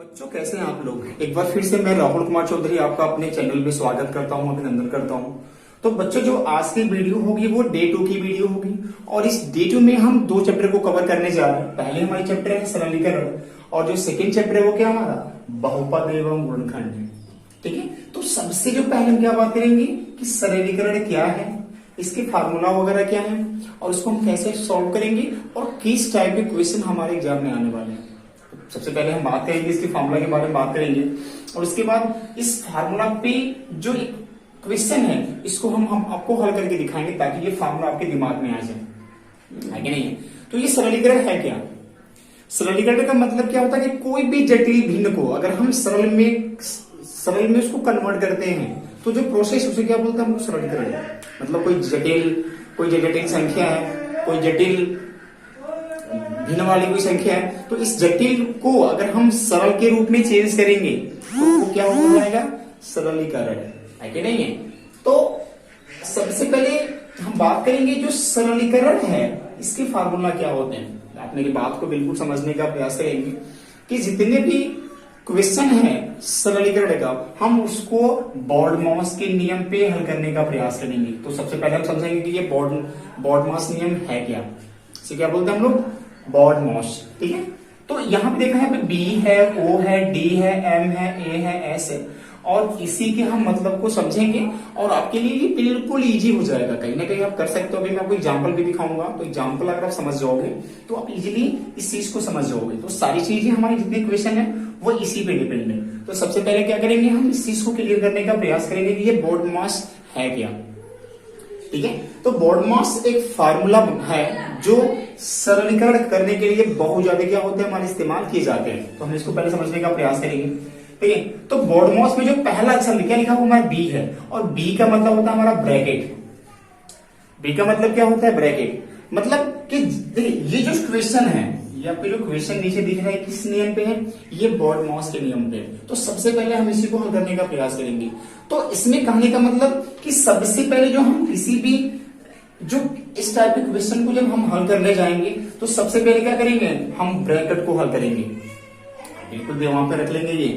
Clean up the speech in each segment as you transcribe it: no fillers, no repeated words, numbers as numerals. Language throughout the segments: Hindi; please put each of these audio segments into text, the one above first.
बच्चों कैसे हैं आप लोग। एक बार फिर से मैं राहुल कुमार चौधरी आपका अपने चैनल में स्वागत करता हूं, अभिनंदन करता हूं। तो बच्चों जो आज की वीडियो होगी वो डे 2 की वीडियो होगी और इस डे 2 में हम 2 चैप्टर को कवर करने जा रहे हैं। पहले हमारी चैप्टर है सरलीकरण और जो सेकेंड चैप्टर है वो क्या हमारा बहुपद एवं गुणनखंड। ठीक है, तो सबसे जो पहले हम क्या बात करेंगे कि सरलीकरण क्या है, इसके फार्मूला वगैरह क्या है और उसको हम कैसे सॉल्व करेंगे और किस टाइप के क्वेश्चन हमारे एग्जाम में आने वाले हैं। सबसे पहले हम बात करेंगे इसके फार्मूला के बारे में बात करेंगे और उसके बाद इस फार्मूला पे जो एक क्वेश्चन है इसको हम आपको हल करके दिखाएंगे ताकि ये फार्मूला आपके दिमाग में आ जाए, है कि नहीं। तो ये सरलीकरण है क्या। सरलीकरण का मतलब क्या होता है कि कोई भी जटिल भिन्न को अगर हम सरल में उसको कन्वर्ट करते हैं तो जो प्रोसेस उसे क्या बोलते हैं हम सरलीकरण। मतलब कोई जटिल संख्या है, कोई जटिल भिन्न वाली कोई संख्या है, तो इस जटिल को अगर हम सरल के रूप में चेंज करेंगे तो वो क्या हो जाएगा सरलीकरण, है कि नहीं है। तो सबसे पहले हम बात करेंगे जो सरलीकरण है इसके फार्मूला क्या होते हैं। आप मेरी बात को बिल्कुल समझने का प्रयास करेंगे कि जितने भी क्वेश्चन है सरलीकरण का हम उसको बॉडमॉस के नियम पे हल करने का प्रयास करेंगे। तो सबसे पहले हम समझेंगे कि ये बॉडमॉस नियम है क्या, इसे क्या बोलते हैं हम लोग बॉडमॉस। ठीक है, तो यहाँ पे देखा है बी है, ओ है, डी है, एम है, ए है, एस है और इसी के हम मतलब को समझेंगे और आपके लिए ये बिल्कुल इजी हो जाएगा। कहीं ना कहीं आप कर सकते हो। अभी मैं आपको एग्जांपल भी दिखाऊंगा तो एग्जांपल अगर आप समझ जाओगे तो आप इजीली इस चीज को समझ जाओगे। तो सारी चीजें हमारी जितने क्वेश्चन है वो इसी पे डिपेंड है। तो सबसे पहले क्या करेंगे हम इस चीज को क्लियर करने का प्रयास करेंगे कि ये बॉडमॉस है क्या। ठीक है, तो बॉडमॉस एक फार्मूला है जो सरलीकरण करने के लिए बहुत ज्यादा क्या होते हैं हमारे इस्तेमाल किए जाते हैं। तो हम इसको पहले समझने का प्रयास करेंगे। ठीक है, तो बॉडमॉस में जो पहला अक्षर क्या लिखा हुआ हमारा बी है और बी का मतलब होता है हमारा ब्रैकेट। बी का मतलब क्या होता है ब्रैकेट। मतलब कि देखिए ये जो क्वेश्चन है या फिर जो क्वेश्चन नीचे दिख रहा है किस नियम पे है, ये बॉडमॉस के नियम पे है। तो सबसे पहले हम इसी को हल करने का प्रयास करेंगे। तो इसमें कहने का मतलब कि सबसे पहले जो हम किसी भी जो इस टाइप के क्वेश्चन को जब हम हल करने जाएंगे तो सबसे पहले क्या करेंगे हम ब्रैकेट को हल करेंगे। बिल्कुल वहां पे रख लेंगे ये।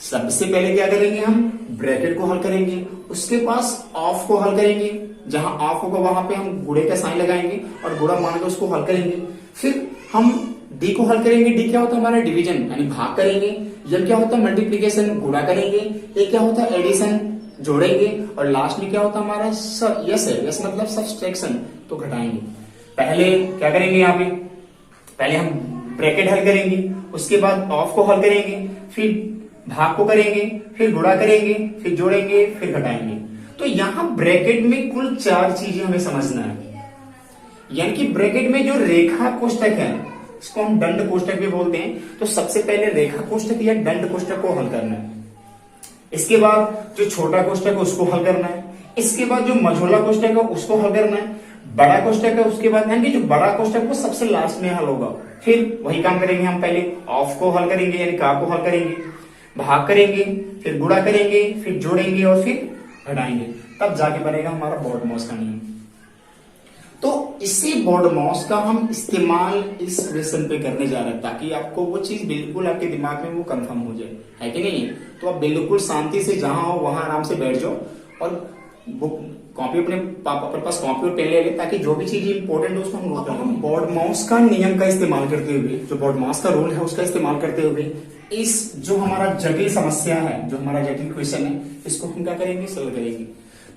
सबसे पहले क्या करेंगे हम ब्रैकेट को हल करेंगे, उसके पास ऑफ को हल करेंगे, जहां ऑफ होगा वहां पे हम गुणे का साइन लगाएंगे और गुणा मान के उसको हल करेंगे। फिर हम डी को हल करेंगे। डी क्या होता है हमारा डिवीजन यानी भाग करेंगे। एम क्या होता है मल्टीप्लीकेशन गुणा करेंगे। ए क्या होता है एडिशन जोड़ेंगे और लास्ट में क्या होता है हमारा यस है, यस मतलब सब्सट्रैक्शन तो घटाएंगे। पहले क्या करेंगे यहाँ पे पहले हम ब्रैकेट हल करेंगे, उसके बाद ऑफ को हल करेंगे, फिर भाग को करेंगे, फिर गुणा करेंगे, फिर जोड़ेंगे, फिर घटाएंगे। तो यहाँ ब्रैकेट में कुल 4 चीजें हमें समझना है। यानी कि ब्रैकेट में जो रेखा कोष्टक है इसको हम दंड कोष्टक भी बोलते हैं। तो सबसे पहले रेखा कोष्टक या दंड कोष्टक को हल करना है। इसके बाद जो छोटा कोष्टक है उसको हल करना है। इसके बाद जो मझोला कोष्टक है उसको हल करना है। बड़ा कोष्टक है उसके बाद यानी जो बड़ा कोष्टक वो सबसे लास्ट में हल होगा। फिर वही काम करेंगे हम पहले ऑफ को हल करेंगे यानी का को हल करेंगे, भाग करेंगे, फिर गुणा करेंगे, फिर जोड़ेंगे और फिर घटाएंगे, तब जाके बनेगा हमारा बॉडमॉस का नियम। तो इसी बॉडमॉस का हम इस्तेमाल इस क्वेश्चन पे करने जा रहे हैं ताकि आपको वो चीज बिल्कुल आपके दिमाग में वो कंफर्म हो जाए, है कि नहीं। तो आप बिल्कुल शांति से जहां हो वहां आराम से बैठ जाओ और बुक कॉपी अपने पास कॉपी और पेन ले ले ताकि जो भी चीज इंपॉर्टेंट है उसको हम नोट करें। बॉडमॉस का नियम का इस्तेमाल करते हुए जो बॉडमॉस का रूल है उसका इस्तेमाल करते हुए इस जो हमारा जटिल समस्या है, जो हमारा जटिल क्वेश्चन है, इसको हम क्या करेंगे सॉल्व करेंगे।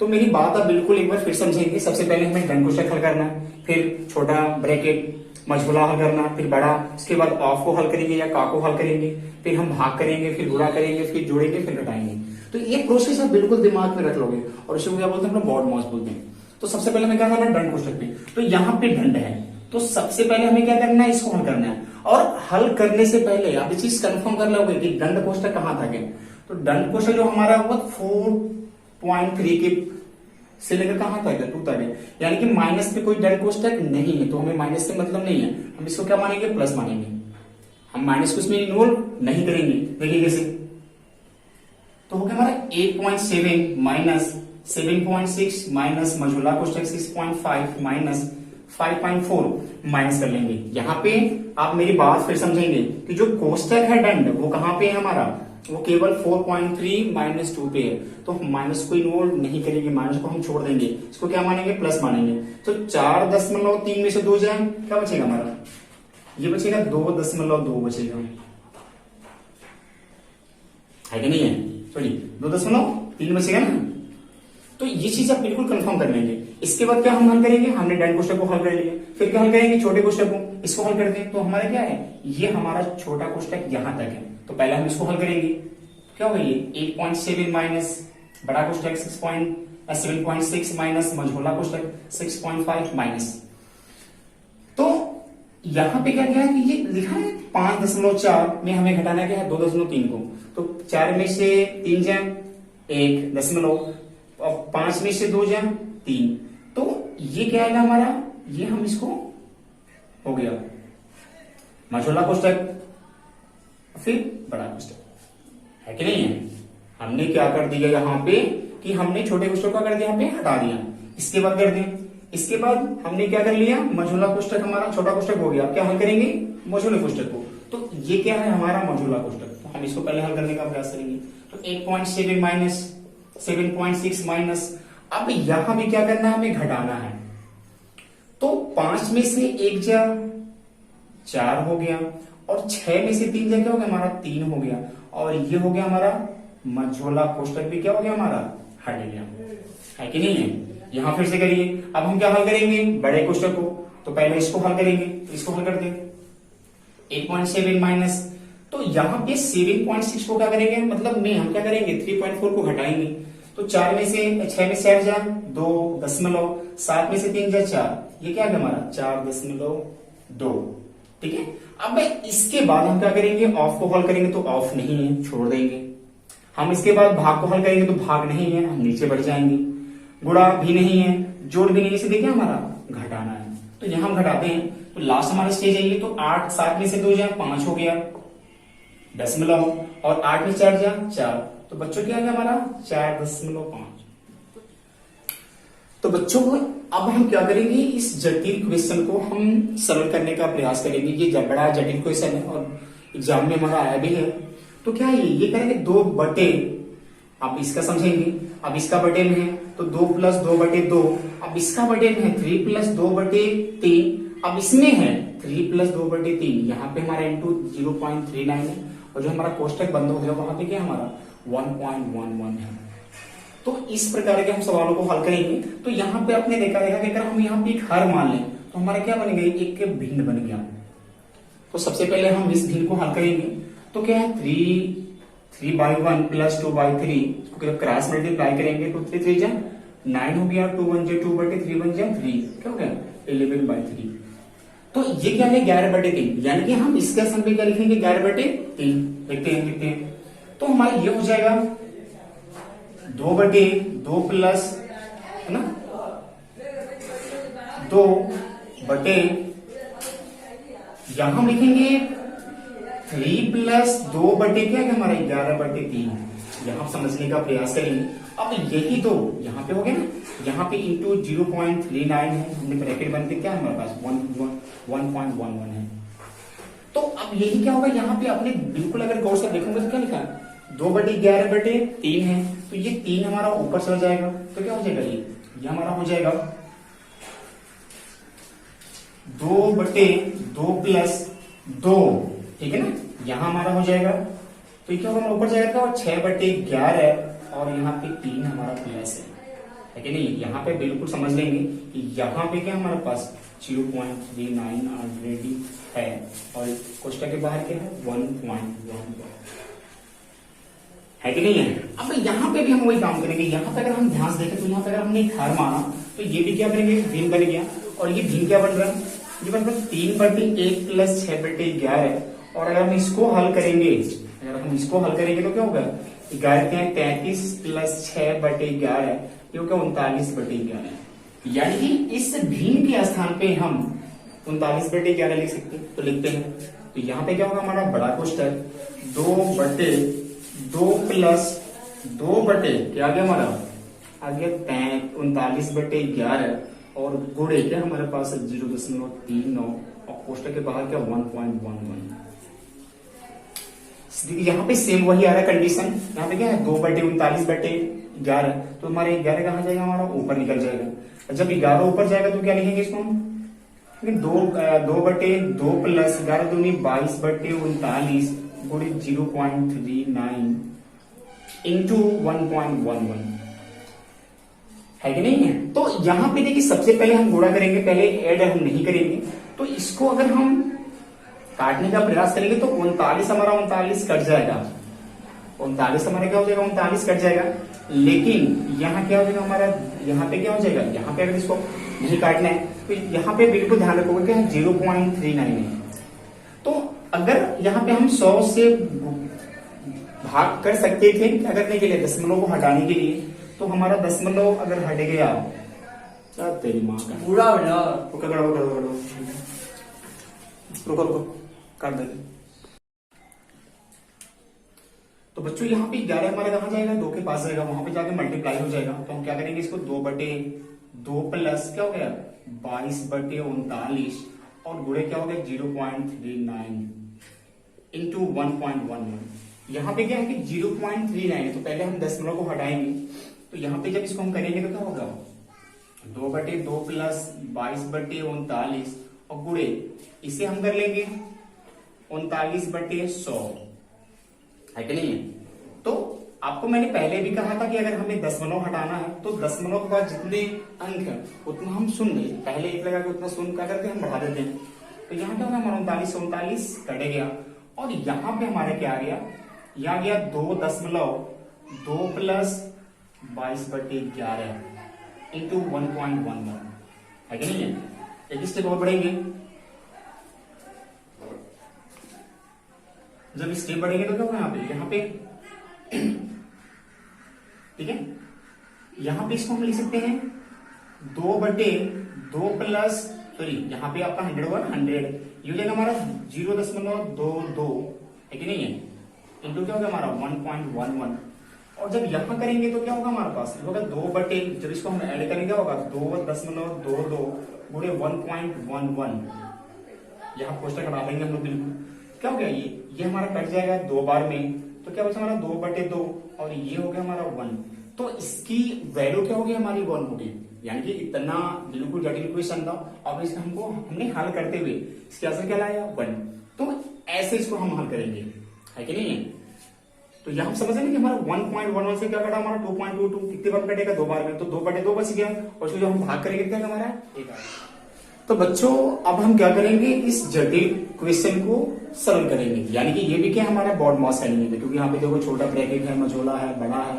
तो मेरी बात आप बिल्कुल एक बार फिर समझेंगे। सबसे पहले हमें दंड कोष्टक हल करना है, फिर छोटा ब्रैकेट मझोला हल करना, फिर बड़ा, उसके बाद ऑफ को हल करेंगे या का को हल करेंगे, फिर हम भाग करेंगे, फिर गुणा करेंगे, फिर जोड़ेंगे, फिर घटाएंगे। तो ये प्रोसेस आप बिल्कुल दिमाग में रख लोगे और इसे क्या बोलते हैं हम बॉडमॉस बोलते हैं। तो सबसे पहले हमें क्या करना है दंड कोष्टक पे। तो यहाँ पे दंड है तो सबसे पहले हमें क्या करना है इसको हल करना है और हल करने से पहले आप ये चीज कंफर्म कर लोगे कि दंड कोष्टक कहाँ था। तो दंड कोष्टक जो हमारा हुआ 4.3 के से लेकर कहां तक 2 तक, यानी कि माइनस पे कोई दंड कोष्टक नहीं है तो हमें माइनस से मतलब नहीं है। हम इसको क्या मानेंगे प्लस मानेंगे। हम माइनस को इसमें इन्वॉल्व नहीं करेंगे। देखिए कैसे तो हो गया हमारा 8.7 माइनस 7.6 माइनस मझोला कोष्टक 6.5 माइनस 5.4 माइनस कर लेंगे। यहाँ पे आप मेरी बात फिर समझेंगे कि जो कोष्टक है दंड वो कहाँ पे है हमारा, वो केवल 4.3 माइनस 2 पे है, तो हम माइनस को इन्वॉल्व नहीं करेंगे, माइनस को हम छोड़ देंगे, इसको क्या मानेंगे, प्लस मानेंगे। तो 4.3 में से 2 जाए, क्या बचेगा हमारा, ये बचेगा 2.2 बचेगा, है कि नहीं है, सॉरी 2.3 बचेगा ना। तो ये चीज आप बिल्कुल कंफर्म कर लेंगे। इसके बाद क्या हम हल करेंगे, हमने डंड कोष्टक को हल कर लिया, फिर क्या हल करेंगे, छोटे कोष्टक को, इसको हल करते हैं। तो हमारा क्या है, ये हमारा छोटा कोष्टक यहां तक है, तो पहले हम इसको हल करेंगे। क्या होगा ये 8.7 माइनस बड़ा कोष्टक 7.6 माइनस मझोला कोष्टक 6.5 माइनस। तो यहां पे क्या है कि ये लिखा है 5.4 में हमें घटाना क्या है 2.3 को, तो 4 में से 3 जाए 1 दशमलव, और 5 में से 2 जाए 3, तो ये क्या आएगा हमारा, ये हम इसको हो गया मझोला कोष्टक फिर बड़ा कोष्टक, है कि नहीं है। हमने क्या कर दिया यहाँ पे कि हमने छोटे कोष्टक का कर दिया, यहाँ पे हटा दिया, इसके बाद कर दिया, इसके बाद हमने क्या कर लिया, मझोला कोष्टक हमारा छोटा कोष्टक हो गया। अब क्या हल करेंगे, मझोले कोष्टक को, तो ये क्या है हमारा मझोला कोष्टक, तो हम इसको पहले हल करने का प्रयास करेंगे। तो 8.7 माइनस 7.6 माइनस, अब यहां भी क्या करना है, हमें घटाना है। तो 5 में से 1 जा 4 हो गया, और 6 में से 3 जा क्या हो गया हमारा 3 हो गया, और ये हो गया हमारा मझोला कोष्टक भी क्या हो गया हमारा हट गया, है कि नहीं है। यहां फिर से करिए, अब हम क्या हल करेंगे, बड़े कोष्टक को, तो पहले इसको हल करेंगे, इसको हल कर देंगे 8.7 माइनस, तो यहाँ पे 7.6 को क्या करेंगे, मतलब में हम क्या करेंगे 3.4 को घटाएंगे, तो 4 में से 6 में से 8 जा 2 दशमलव, 7 में से 3 जा 4, ये क्या है हमारा 4.2, ठीक है। अब इसके बाद हम क्या करेंगे, ऑफ को हल करेंगे, तो ऑफ नहीं है छोड़ देंगे। हम इसके बाद भाग को हल करेंगे, तो भाग नहीं है, हम नीचे बढ़ जाएंगे। गुणा भी नहीं है, जोड़ भी नहीं है, इसे देखिए हमारा घटाना है, तो यहां हम घटाते हैं, तो लास्ट हमारा स्टेज है ये, तो 8 7 में से 2 जा 5 हो गया दशमलव, और 8 में 4 जा 4, तो बच्चों क्या आ गया हमारा 4.5। तो बच्चों अब हम क्या करेंगे, इस जटिल क्वेश्चन को हम सरल करने का प्रयास करेंगे। ये बड़ा जटिल क्वेश्चन है और एग्जाम में हमारा आया भी है। तो क्या है ये करेंगे 2 बटे, आप इसका समझेंगे, अब इसका बटे में है तो 2 + 2/2, अब इसका बटे में है 3 + 2/3, अब इसमें है 3 + 2/3, यहाँ पे हमारा इंटू 0.39 है, और जो हमारा कोष्टक बंद हो गया वहां पे क्या हमारा 1.11 है। तो इस प्रकार के हम सवालों को हल करेंगे। तो यहाँ पे आपने देखा रहेगा कि अगर हम यहाँ पे एक हर मान लें तो हमारा क्या बन गया, एक के भिन्न बन गया। तो सबसे पहले हम इस भिन्न को हल करेंगे, तो क्या है 3/1 + 2/3, इसको क्रॉस मल्टीप्लाई करेंगे तो 3 3 जा 9 हो गया, 2 1 जा 2/3 1 जा 3, क्या हो गया 11/3। तो ये क्या है 11/3, यानी कि हम इस क्वेश्चन पे क्या लिखेंगे 11/3 लिखते हैं। तो हमारा ये हो जाएगा 2/2 प्लस है ना 2 बटे, यहां हम लिखेंगे 3 + 2 बटे क्या है हमारा 11/3, यहां समझने का प्रयास करेंगे। अब यही तो यहाँ पे हो गया ना, यहाँ पे इंटू 0.39 है, हमने ब्रैकेट बन के क्या है हमारे पास 1.11 है। तो अब यही क्या होगा, यहाँ पे आपने बिल्कुल अगर गौर से देखोगे तो क्या लिखा है 2/11/3 है, तो ये 3 हमारा ऊपर चला जाएगा, तो क्या हो जाएगा ये हमारा हो जाएगा 2/2 + 2, ठीक है ना, यहां हमारा हो जाएगा, तो ये क्या होगा ऊपर जाएगा, और 6/11 और यहाँ पे 3 हमारा प्लस है कि नहीं। यहाँ पे बिल्कुल समझ लेंगे कि यहाँ पे क्या हमारे पास 0.39 ऑलरेडी है, और कोष्टक के बाहर क्या है 1.11 है कि नहीं है। अब यहाँ पे भी हम वही काम करेंगे, यहाँ पे अगर हम ध्यान से देखें तो यहाँ पे अगर हमने एक हर माना तो ये भी क्या करेंगे भिन्न बन गया, और ये भिन्न क्या बन रहा है, ये बन रहा है 3/1 + 6/11, और अगर हम इसको हल करेंगे, तो क्या होगा 33 + 6/11, ये होगा 39/11, यानी कि इस भिन्न के स्थान पे हम 39/11 लिख सकते हैं, तो लिखते हैं। तो यहाँ पे क्या होगा हमारा बड़ा कोष्टक 2/2 + 2 बटे क्या आ गया हमारा आ गया 39/11, और गुणे क्या हमारे पास 0.39 और कोष्टक के बाहर क्या 1.11। यहाँ पे सेम वही आ रहा है कंडीशन। यहाँ पे क्या है 2/39/11, तो हमारे 11 कहाँ जाएगा, हमारा ऊपर निकल जाएगा। और जब 11 ऊपर जाएगा तो क्या लिखेंगे इसको हम, 2/2 प्लस 11 दूनी 22/39 गुणे 0.39 इंटू 1.11 है कि नहीं है। तो यहाँ पे देखिए सबसे पहले हम गुणा करेंगे, पहले ऐड हम नहीं करेंगे। तो इसको अगर हम काटने का प्रयास करेंगे तो 39 हमारा 39 कट जाएगा, 39 हमारा क्या हो जाएगा 39 कट जाएगा। लेकिन यहाँ क्या हो जाएगा हमारा, यहाँ पे क्या हो जाएगा, यहाँ पे अगर इसको नहीं काटना है तो यहाँ पे बिल्कुल ध्यान रखोगे क्या 0.39 है। तो अगर यहाँ पे हम 100 से भाग कर सकते थे क्या करने के लिए, दशमलव को हटाने के लिए, तो हमारा दशमलव अगर हट गया, तेरी माँ का पूरा रुको काट देंगे। तो बच्चों यहाँ पे 11 हमारा कहाँ जाएगा, 2 के पास जाएगा, वहां पे जाके मल्टीप्लाई हो जाएगा। तो हम क्या करेंगे इसको 2/2 प्लस क्या हो गया 22/39 और गुणे क्या हो गया 0.39 इंटू 1.11। यहाँ पे क्या है कि 0.39 है, तो पहले हम दशमलव को हटाएंगे। तो यहाँ पे जब इसको हम करेंगे तो क्या होगा 2/2 प्लस 22/39 और गुणे इसे हम कर लेंगे 39/100 है कि नहीं है। तो आपको मैंने पहले भी कहा था कि अगर हमें दशमलव हटाना है तो दशमलव के बाद जितने अंक है उतना हम सुन ले, पहले एक लगा के उतना सुन क्या करते हैं हम बढ़ा देते हैं। तो यहाँ क्या होगा हमारा 39 कट गया और यहाँ पे हमारा क्या आ गया, यहाँ गया 2.2 प्लस 22/11 इंटू 1.11 है कि नहीं है। एक स्टेप और बढ़ेंगे, जब स्टेप बढ़ेंगे तो क्या होगा यहाँ पे ठीक है, यहाँ पे इसको हम लिख सकते हैं 2/2 प्लस सॉरी यहाँ पे आपका 100 होगा 100, ये हो जाएगा हमारा 0.22 है कि नहीं है, इंटू क्या होगा हमारा 1.11। और जब यहाँ करेंगे तो क्या होगा हमारे पास होगा 2/, जब इसको हम ऐड करेंगे होगा 2.22 गुणे 1.11। यहाँ कोष्टक हटा देंगे हम लोग बिल्कुल, क्या हो गया ये हमारा कट जाएगा 2 बार में, तो क्या बचा हमारा 2/2 और ये हो गया हमारा 1। तो इसकी वैल्यू क्या होगी हमारी 1 होगी, यानी कि इतना बिल्कुल जटिल क्वेश्चन था। अब इसका हमने हल करते हुए इसके आंसर क्या लाया 1। तो ऐसे इसको हम हल करेंगे है कि नहीं है। तो यहाँ हम समझ रहे हैं कि हमारा 1.11 से क्या कटा हमारा 2.22, कितने बार कटेगा 2 बार में, तो 2/2 बच गया और उसको जो हम भाग करेंगे क्या हमारा 1 आएगा। तो बच्चों अब हम क्या करेंगे, इस जटिल क्वेश्चन को सरल करेंगे, यानी कि ये भी क्या हमारा बोर्ड मॉस एलिमेंट है, क्योंकि यहाँ पे देखो छोटा ब्रैकेट है, मझोला है, बड़ा है,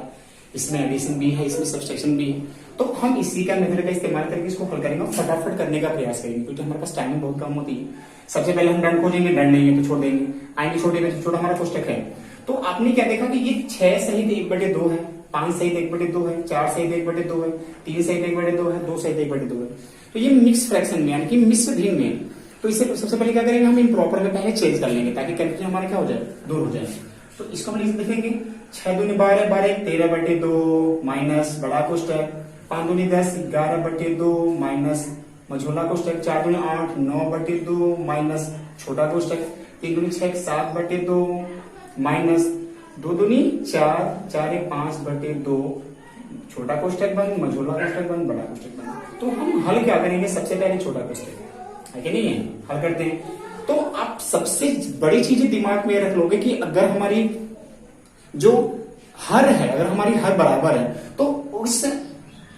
इसमें एडिशन भी है, इसमें सब्सट्रैक्शन भी है। तो हम इसी का मेथड का इस्तेमाल करके इसको हल करेंगे और फटाफट करने का प्रयास करेंगे, क्योंकि हमारे पास टाइमिंग बहुत कम होती है। सबसे पहले हम डंड खोजेंगे, डंड नहीं है तो छोड़ देंगे, आएंगे छोटे में तो छोटा हमारा कोष्टक है। तो आपने क्या देखा कि ये 6 सहित 1/2 है, 5 सहित 1/2 है, 4 सहित 1/2 है, 3 सहित 1/2 है, 2 सहित 1/2 है। तो ये मिक्स फ्रैक्शन में यानी कि मिश्र भिन्न में, तो इसे सबसे पहले क्या करेंगे हम इम्प्रॉपर में पहले चेंज कर लेंगे ताकि कंफ्यूजन हमारा क्या हो जाए, दूर हो जाए। तो इसको हम लिखेंगे 6 दूनी 12 12 13/2 माइनस बड़ा कोष्टक, 5 दूनी 10 11/2 माइनस मझोला कोष्टक, 4 दूनी 8 9/2 माइनस छोटा कोष्टक, 3 दूनी 6 7/2 माइनस 2 दूनी 4 4 5/2 छोटा कोष्टक बंद, मझोला कोष्टक बंद, बड़ा कोष्टक बंद। तो हम हल क्या करेंगे, सबसे पहले छोटा कोष्टक है कि नहीं है, हल करते हैं। तो आप सबसे बड़ी चीजें दिमाग में रख लोगे कि अगर हमारी जो हर है, अगर हमारी हर बराबर है तो उस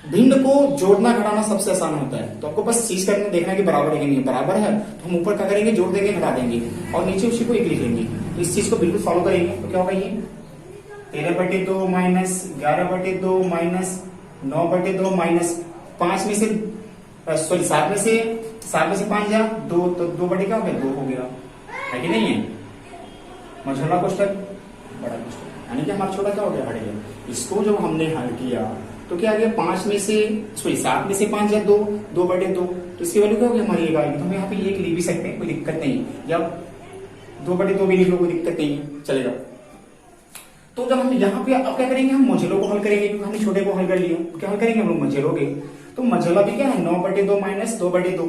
भिन्न को जोड़ना घटाना सबसे आसान होता है। तो आपको बस चीज करना देखना है कि बराबर है कि नहीं, बराबर है तो हम ऊपर क्या करेंगे, जोड़ देंगे, घटा देंगे और नीचे उसी को एक लिख लेंगे। तो इस चीज को बिल्कुल फॉलो करेंगे तो क्या होगा, ये 13/2 माइनस 11/2 माइनस 9/2 माइनस 5 में से सॉरी 7 में से 5 जा 2, तो 2 क्या हो गया 2 हो गया है कि नहीं है। मझोला कोष्टक बड़ा कोष्टक, यानी कि हमारा छोटा क्या हो गया, हट गया। इसको जब हमने हल किया तो क्या आ गया 5 में से सॉरी 7 में से 5 या 2, 2/2, तो इसकी वैल्यू क्या होगी हमारी 1 आएगी। तो हम यहाँ पे 1 लिख भी सकते हैं, कोई दिक्कत नहीं, या 2/2 भी लिख लो, कोई दिक्कत नहीं है, चलेगा। तो जब हम यहाँ पे अब क्या करेंगे, हम मझोलों को हल करेंगे, क्योंकि हमने छोटे को हल कर लिया, क्या हल करेंगे हम लोग मझोलों के। तो मझोला भी क्या है 9/2 माइनस 2/2,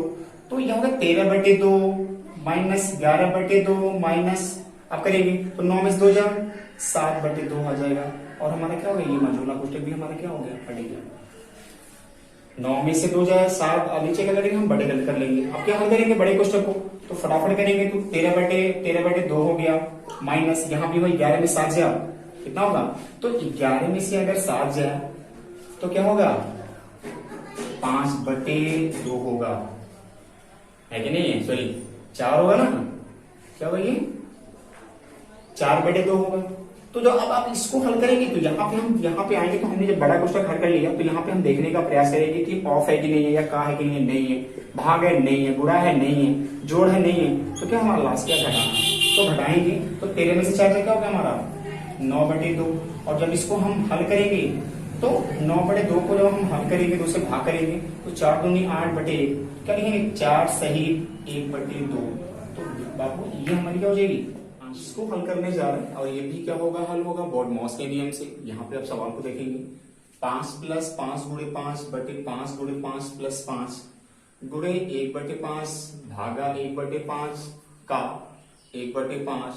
तो यह होगा 13/2 माइनस 11/2 माइनस आप करेंगे तो 9 में से 2 जा 7/2 आ जाएगा, और हमारा क्या हो गया, ये मझोला कोष्टक भी हमारा क्या हो गया, हट गया। 9 में से 2 जाए 7, अब नीचे क्या करेंगे हम, बड़े कर लेंगे। अब क्या हल करेंगे बड़े कोष्टक को, तो फटाफट करेंगे, तो 13/2 हो गया, माइनस यहाँ भी वही 11 में 7 जाए कितना होगा, तो 11 में से अगर 7 जाए तो क्या होगा 5/2 होगा, है कि नहीं, सॉरी 4 होगा ना, क्या होगा ये 4/2 होगा। तो जो अब आप इसको हल करेंगे तो यहाँ पे आएंगे, तो हमने जब बड़ा क्वेश्चन हल कर लिया तो यहाँ पे हम देखने का प्रयास करेंगे कि ऑफ है कि नहीं है, या का है कि नहीं है, भाग है नहीं है, गुणा है नहीं है, जोड़ है नहीं है, तो क्या हमारा लास्ट क्या घटाना, तो घटाएंगे तो 13 में से 4 क्या होगा हमारा 9/2, और जब इसको हम हल करेंगे तो 9/2 को जब हम हल करेंगे तो उसे भाग करेंगे तो 4 दूनी 8/1, क्या लिखेंगे 4 सहित 1/2, तो बाबू ये हमारी क्या हो जाएगी, इसको हल करने जा रहे हैं, और ये भी क्या होगा, हल होगा बॉड-मॉस के नियम से। यहाँ पे आप सवाल को देखेंगे 5 + 5 × 5/5 × 5 + 5 गुणे 1/5 भागा 1/5 का 1/5,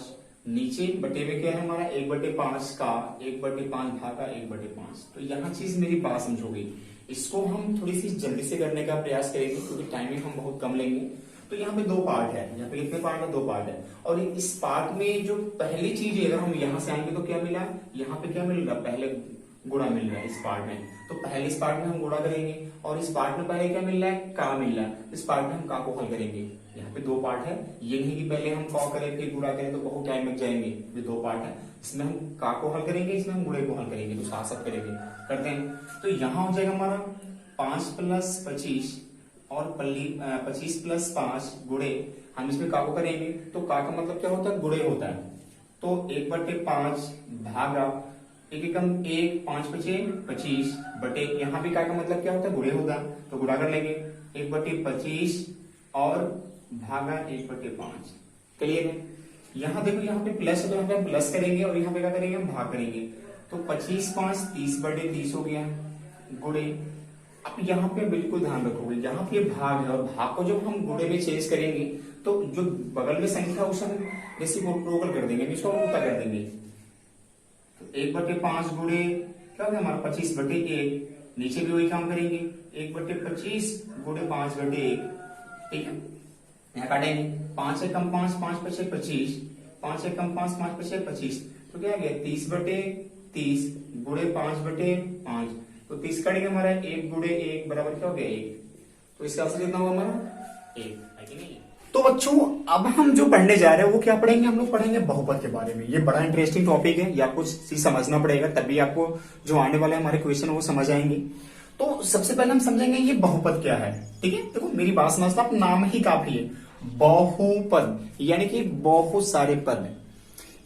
नीचे बटे में क्या है हमारा 1/5 का 1/5 भागा 1/5। तो यहाँ चीज मेरी बात समझोगे, इसको हम थोड़ी सी जल्दी से करने का प्रयास करेंगे क्योंकि टाइमिंग हम बहुत कम लेंगे। तो यहाँ पे 2 पार्ट है, यहाँ पे कितने पार्ट है, 2 पार्ट है, और इस पार्ट में जो पहली चीज है, अगर हम यहाँ से आएंगे तो क्या मिला, यहाँ पे क्या मिल रहा, पहले गुणा मिल रहा है इस पार्ट में, तो पहले इस पार्ट में हम गुणा करेंगे, और इस पार्ट में पहले क्या मिल रहा है, का मिल रहा है, इस पार्ट में हम का को हल करेंगे। यहाँ पे 2 पार्ट है, ये नहीं कि पहले हम का करें फिर गुणा करें तो बहुत टाइम लग जाएंगे, ये 2 पार्ट है, इसमें हम का को हल करेंगे, इसमें हम गुणे को हल करेंगे, तो साथ साथ करेंगे, करते हैं। तो यहाँ हो जाएगा हमारा 5 + 25 और 25 + 5 गुणे, हम इसमें का को करेंगे तो का का मतलब क्या होता है, गुणे होता है, तो 1/5 भागा 1 एकम 1 5 × 5 = 25 बटे, यहाँ भी का का मतलब क्या होता है, गुणे होता है, तो गुणा कर लेंगे 1/25 और भागा 1/5, क्लियर है। यहाँ देखो यहाँ पे प्लस है तो यहाँ पे प्लस करेंगे, और यहाँ पे क्या करेंगे हम भाग करेंगे, तो 25 × 5 = 30/30 हो गया गुणे। अब यहाँ पे बिल्कुल ध्यान रखोगे, यहाँ पे भाग है, और भाग को जब हम गुणे में चेंज करेंगे तो जो बगल में संख्या उसे हम रेसिप्रोकल कर देंगे, इसको उल्टा कर देंगे, तो 1/5 गुणे क्या हो गया हमारा 25/1, नीचे भी वही काम करेंगे 1/25 गुणे 5/1, ठीक है। यहाँ काटेंगे 5 एकम 5 5 × 5 = 25, 5 एकम 5 5 × 5 = 25, तो क्या आ गया 30/30 गुणे 5/5, तो 30 कटेंगे हमारा 1 गुणे 1 बराबर क्या हो गया 1, तो इसका आंसर कितना होगा हमारा 1, है कि नहीं। तो बच्चों अब हम जो पढ़ने जा रहे हैं वो क्या पढ़ेंगे, हम लोग पढ़ेंगे बहुपद के बारे में। ये बड़ा इंटरेस्टिंग टॉपिक है, ये आपको चीज समझना पड़ेगा, तभी आपको जो आने वाले हमारे क्वेश्चन वो समझ आएंगे। तो सबसे पहले हम समझेंगे ये बहुपद क्या है, ठीक है। देखो मेरी बात समझना, आप नाम ही काफी है, बहुपद यानी कि बहुत सारे पद,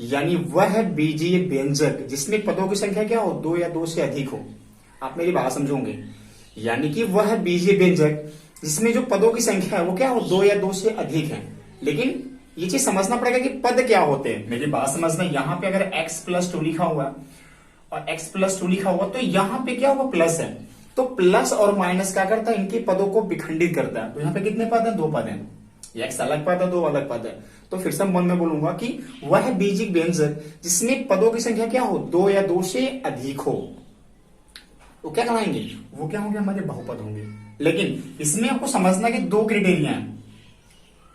यानी वह बीजीय व्यंजक जिसमें पदों की संख्या क्या हो 2 या 2 से अधिक हो। आप मेरी बात समझोगे, यानी कि वह बीजीय व्यंजक जिसमें जो पदों की संख्या है वो क्या हो 2 या 2 से अधिक है। लेकिन ये चीज समझना पड़ेगा कि पद क्या होते हैं, मेरी बात समझना। यहाँ पे अगर x + 2 लिखा हुआ और x + 2 लिखा हुआ तो यहाँ पे क्या होगा प्लस है, तो प्लस और माइनस क्या करता है, इनके पदों को विखंडित करता है। तो यहाँ पे कितने पद है, 2 पद है, x अलग पद है 2 अलग पद है। तो फिर से मन में बोलूंगा कि वह बीजीय व्यंजक जिसमें पदों की संख्या क्या हो 2 या 2 से अधिक हो, वो क्या कहलाएंगे, वो क्या होंगे हमारे बहुपद होंगे। लेकिन इसमें आपको समझना कि 2 क्राइटेरिया है।